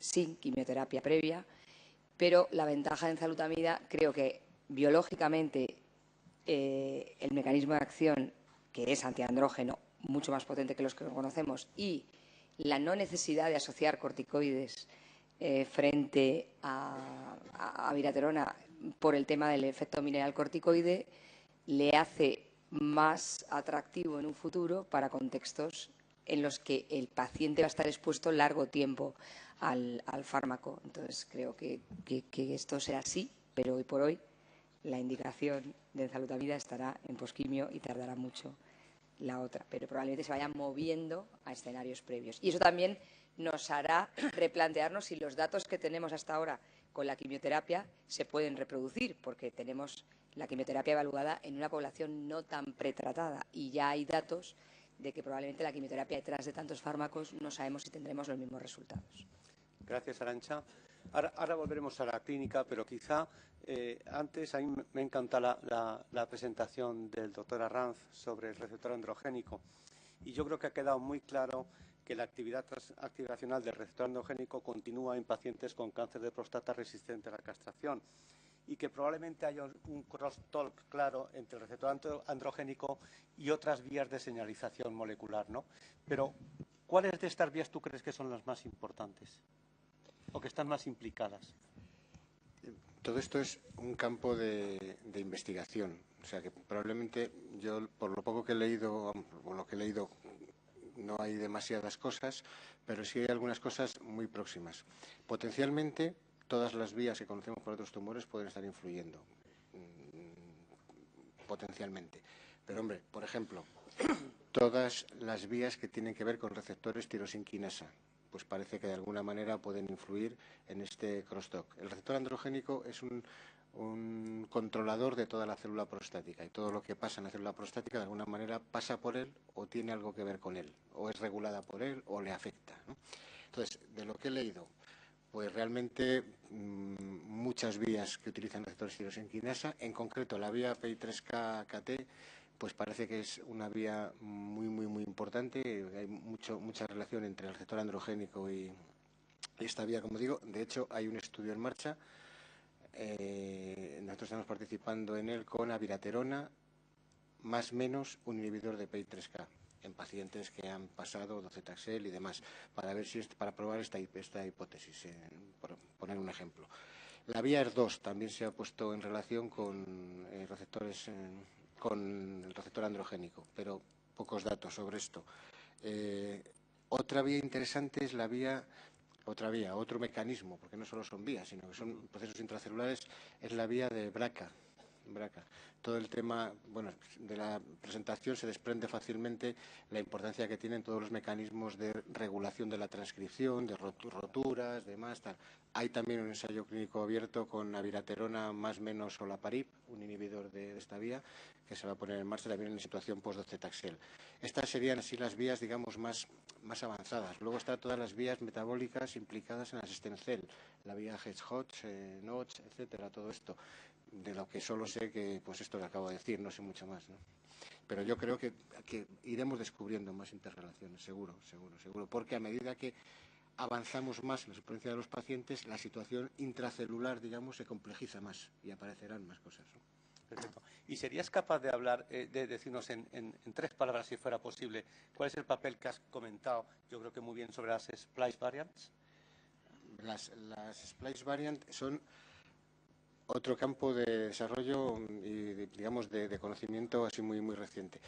sin quimioterapia previa, pero la ventaja de enzalutamida, creo que biológicamente el mecanismo de acción, que es antiandrógeno, mucho más potente que los que conocemos, y la no necesidad de asociar corticoides frente a viraterona por el tema del efecto mineral corticoide, le hace más atractivo en un futuro para contextos en los que el paciente va a estar expuesto largo tiempo al fármaco. Entonces, creo que esto será así, pero hoy por hoy la indicación de enzalutamida estará en posquimio y tardará mucho la otra, pero probablemente se vaya moviendo a escenarios previos. Y eso también nos hará replantearnos si los datos que tenemos hasta ahora con la quimioterapia se pueden reproducir, porque tenemos la quimioterapia evaluada en una población no tan pretratada y ya hay datos de que probablemente la quimioterapia detrás de tantos fármacos no sabemos si tendremos los mismos resultados.
Gracias, Arantxa. Ahora volveremos a la clínica, pero quizá antes a mí me encanta la presentación del doctor Arranz sobre el receptor androgénico. Y yo creo que ha quedado muy claro que la actividad activacional del receptor androgénico continúa en pacientes con cáncer de próstata resistente a la castración y que probablemente haya un crosstalk claro entre el receptor androgénico y otras vías de señalización molecular, ¿no? Pero, ¿cuáles de estas vías tú crees que son las más importantes o que están más implicadas?
Todo esto es un campo de investigación. O sea que probablemente yo, por lo poco que he leído, por lo que he leído, no hay demasiadas cosas, pero sí hay algunas cosas muy próximas. Potencialmente, todas las vías que conocemos por otros tumores pueden estar influyendo. Potencialmente. Pero, hombre, por ejemplo, todas las vías que tienen que ver con receptores tirosinquinasa, pues parece que de alguna manera pueden influir en este crosstalk. El receptor androgénico es un un controlador de toda la célula prostática, y todo lo que pasa en la célula prostática de alguna manera pasa por él o tiene algo que ver con él, o es regulada por él o le afecta, ¿no? Entonces, de lo que he leído, pues realmente muchas vías que utilizan receptores tirosinquinasa, en concreto la vía PI3K-KT, pues parece que es una vía muy importante. Hay mucha relación entre el receptor androgénico y esta vía, como digo. De hecho, hay un estudio en marcha. Nosotros estamos participando en él con abiraterona más menos un inhibidor de PI3K en pacientes que han pasado docetaxel y demás, para probar esta hipótesis, por poner un ejemplo. La vía ER2 también se ha puesto en relación con receptores, con el receptor androgénico, pero pocos datos sobre esto. Otra vía interesante es la vía, otro mecanismo, porque no solo son vías, sino que son procesos intracelulares, es la vía de BRCA. Todo el tema, bueno, de la presentación se desprende fácilmente la importancia que tienen todos los mecanismos de regulación de la transcripción, de roturas, demás, tal. Hay también un ensayo clínico abierto con abiraterona más menos olaparib, un inhibidor de esta vía, que se va a poner en marcha también en situación post-docetaxel. Estas serían así las vías, digamos, más avanzadas. Luego están todas las vías metabólicas implicadas en la stem cell, la vía Hedge-Hodge, Notch, etcétera, todo esto, de lo que solo sé que, pues esto que acabo de decir, no sé mucho más, ¿no? Pero yo creo que iremos descubriendo más interrelaciones, seguro, porque a medida que avanzamos más en la supervivencia de los pacientes, la situación intracelular, digamos, se complejiza más y aparecerán más cosas, ¿no?
Perfecto. ¿Y serías capaz de hablar, de decirnos en 3 palabras, si fuera posible, cuál es el papel que has comentado, yo creo que muy bien, sobre las splice variants?
Las splice variant son otro campo de desarrollo y, digamos, de conocimiento así muy reciente.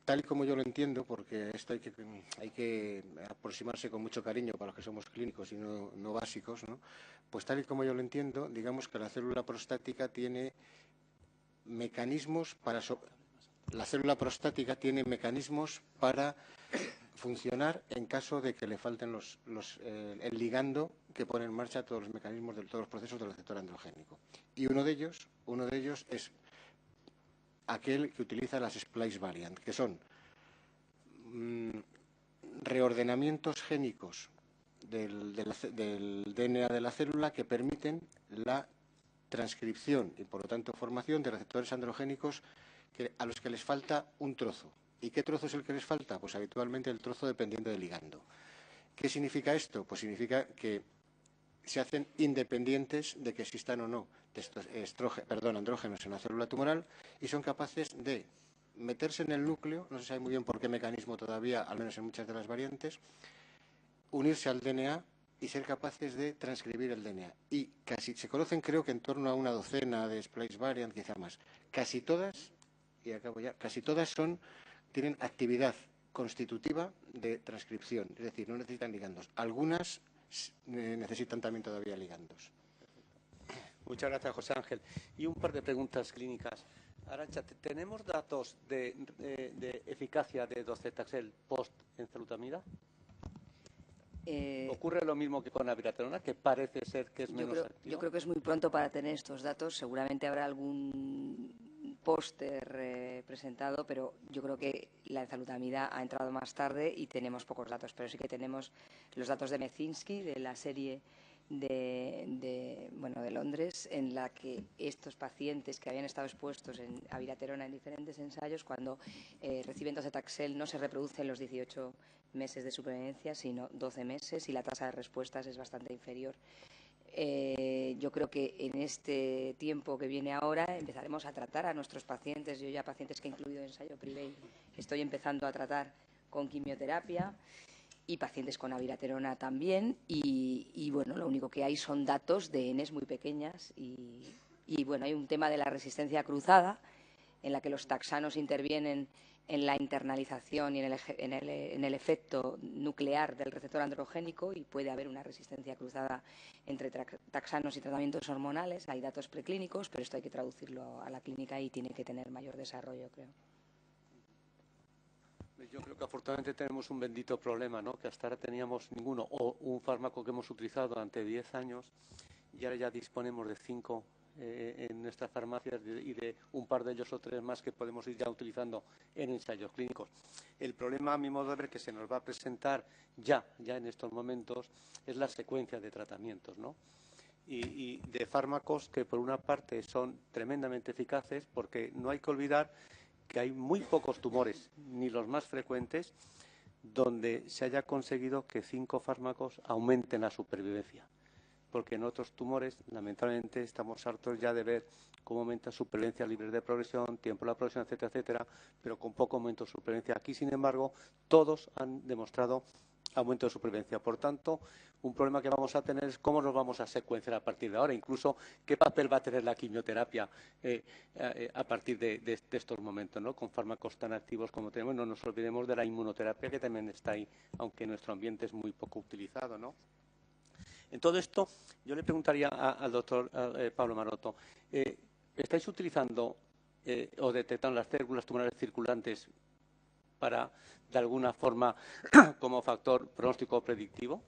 Tal y como yo lo entiendo, porque esto hay que aproximarse con mucho cariño para los que somos clínicos y no básicos, ¿no? Pues tal y como yo lo entiendo, digamos que la célula prostática tiene mecanismos para funcionar en caso de que le falten el ligando que pone en marcha todos los mecanismos de todos los procesos del receptor androgénico. Y uno de ellos es aquel que utiliza las splice variant, que son reordenamientos génicos del DNA de la célula que permiten la transcripción y, por lo tanto, formación de receptores androgénicos a los que les falta un trozo. ¿Y qué trozo es el que les falta? Pues habitualmente el trozo dependiente del ligando. ¿Qué significa esto? Pues significa que se hacen independientes de que existan o no andrógenos en la célula tumoral, y son capaces de meterse en el núcleo, no se sabe muy bien por qué mecanismo todavía, al menos en muchas de las variantes, unirse al DNA y ser capaces de transcribir el DNA. Y casi se conocen, creo que en torno a una docena de splice variant, quizá más. Casi todas, y acabo ya, tienen actividad constitutiva de transcripción, es decir, no necesitan ligandos. Algunas necesitan también todavía ligandos.
Muchas gracias, José Ángel. Y un par de preguntas clínicas. Arantxa, ¿tenemos datos de eficacia de docetaxel post-enzalutamida? ¿Ocurre lo mismo que con la abiraterona, que parece ser que es menos activa?
Yo creo que es muy pronto para tener estos datos. Seguramente habrá algún póster presentado, pero yo creo que la enzalutamida ha entrado más tarde y tenemos pocos datos. Pero sí que tenemos los datos de Mezinski, de la serie de Londres, en la que estos pacientes que habían estado expuestos en abiraterona en diferentes ensayos, cuando reciben docetaxel, no se reproducen los 18 meses de supervivencia, sino 12 meses, y la tasa de respuestas es bastante inferior. Yo creo que en este tiempo que viene ahora empezaremos a tratar a nuestros pacientes. Yo ya pacientes que he incluido en ensayo Privé estoy empezando a tratar con quimioterapia, y pacientes con abiraterona también, y bueno, lo único que hay son datos de Ns muy pequeñas, y bueno, hay un tema de la resistencia cruzada, en la que los taxanos intervienen en la internalización y en el efecto nuclear del receptor androgénico, y puede haber una resistencia cruzada entre taxanos y tratamientos hormonales. Hay datos preclínicos, pero esto hay que traducirlo a la clínica y tiene que tener mayor desarrollo, creo.
Yo creo que afortunadamente tenemos un bendito problema, ¿no? Que hasta ahora teníamos ninguno, o un fármaco que hemos utilizado durante 10 años, y ahora ya disponemos de 5 en nuestras farmacias y de un par de ellos o 3 más que podemos ir ya utilizando en ensayos clínicos. El problema, a mi modo de ver, que se nos va a presentar ya en estos momentos es la secuencia de tratamientos, ¿no? Y de fármacos que, por una parte, son tremendamente eficaces, porque no hay que olvidar que hay muy pocos tumores, ni los más frecuentes, donde se haya conseguido que 5 fármacos aumenten la supervivencia. Porque en otros tumores, lamentablemente, estamos hartos ya de ver cómo aumenta supervivencia libre de progresión, tiempo de la progresión, etcétera, etcétera, pero con poco aumento de supervivencia. Aquí, sin embargo, todos han demostrado aumento de supervivencia. Por tanto, un problema que vamos a tener es cómo nos vamos a secuenciar a partir de ahora, incluso qué papel va a tener la quimioterapia a partir de estos momentos, ¿no? Con fármacos tan activos como tenemos. No nos olvidemos de la inmunoterapia, que también está ahí, aunque en nuestro ambiente es muy poco utilizado, ¿no? En todo esto, yo le preguntaría al doctor Pablo Maroto, ¿estáis utilizando o detectando las células tumorales circulantes para, de alguna forma, como factor pronóstico predictivo?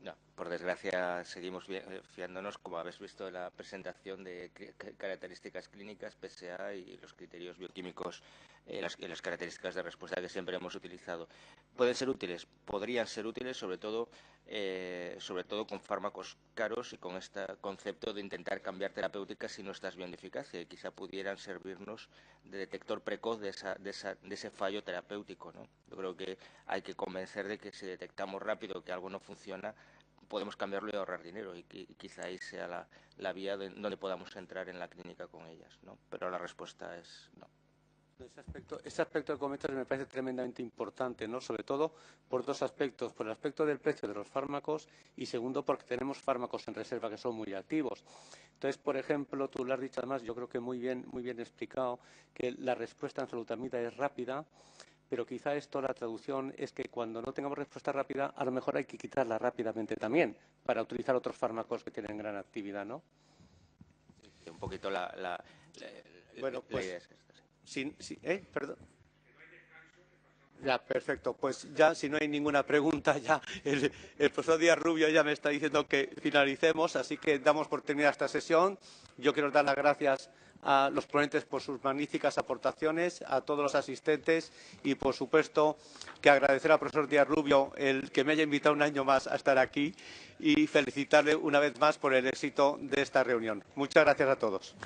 No, por desgracia seguimos fiándonos, como habéis visto en la presentación, de características clínicas, PSA y los criterios bioquímicos, las características de respuesta que siempre hemos utilizado. Pueden ser útiles, podrían ser útiles, sobre todo con fármacos caros y con este concepto de intentar cambiar terapéuticas si no estás viendo eficacia, y quizá pudieran servirnos de detector precoz de ese fallo terapéutico, ¿no? Yo creo que hay que convencer de que si detectamos rápido que algo no funciona, podemos cambiarlo y ahorrar dinero, y quizá ahí sea la vía donde podamos entrar en la clínica con ellas, ¿no? Pero la respuesta es no.
Ese aspecto que comentas me parece tremendamente importante, ¿no? Sobre todo por 2 aspectos. Por el aspecto del precio de los fármacos y, segundo, porque tenemos fármacos en reserva que son muy activos. Entonces, por ejemplo, tú lo has dicho además, yo creo que muy bien explicado, que la respuesta en enzalutamida es rápida, pero quizá la traducción es que cuando no tengamos respuesta rápida, a lo mejor hay que quitarla rápidamente también para utilizar otros fármacos que tienen gran actividad, ¿no?
Sí, un poquito la idea es esta.
Perdón. Ya, perfecto. Pues ya, si no hay ninguna pregunta, ya el profesor Díaz Rubio ya me está diciendo que finalicemos, así que damos por terminada esta sesión. Yo quiero dar las gracias a los ponentes por sus magníficas aportaciones, a todos los asistentes y, por supuesto, que agradecer al profesor Díaz Rubio el que me haya invitado un año más a estar aquí y felicitarle una vez más por el éxito de esta reunión. Muchas gracias a todos.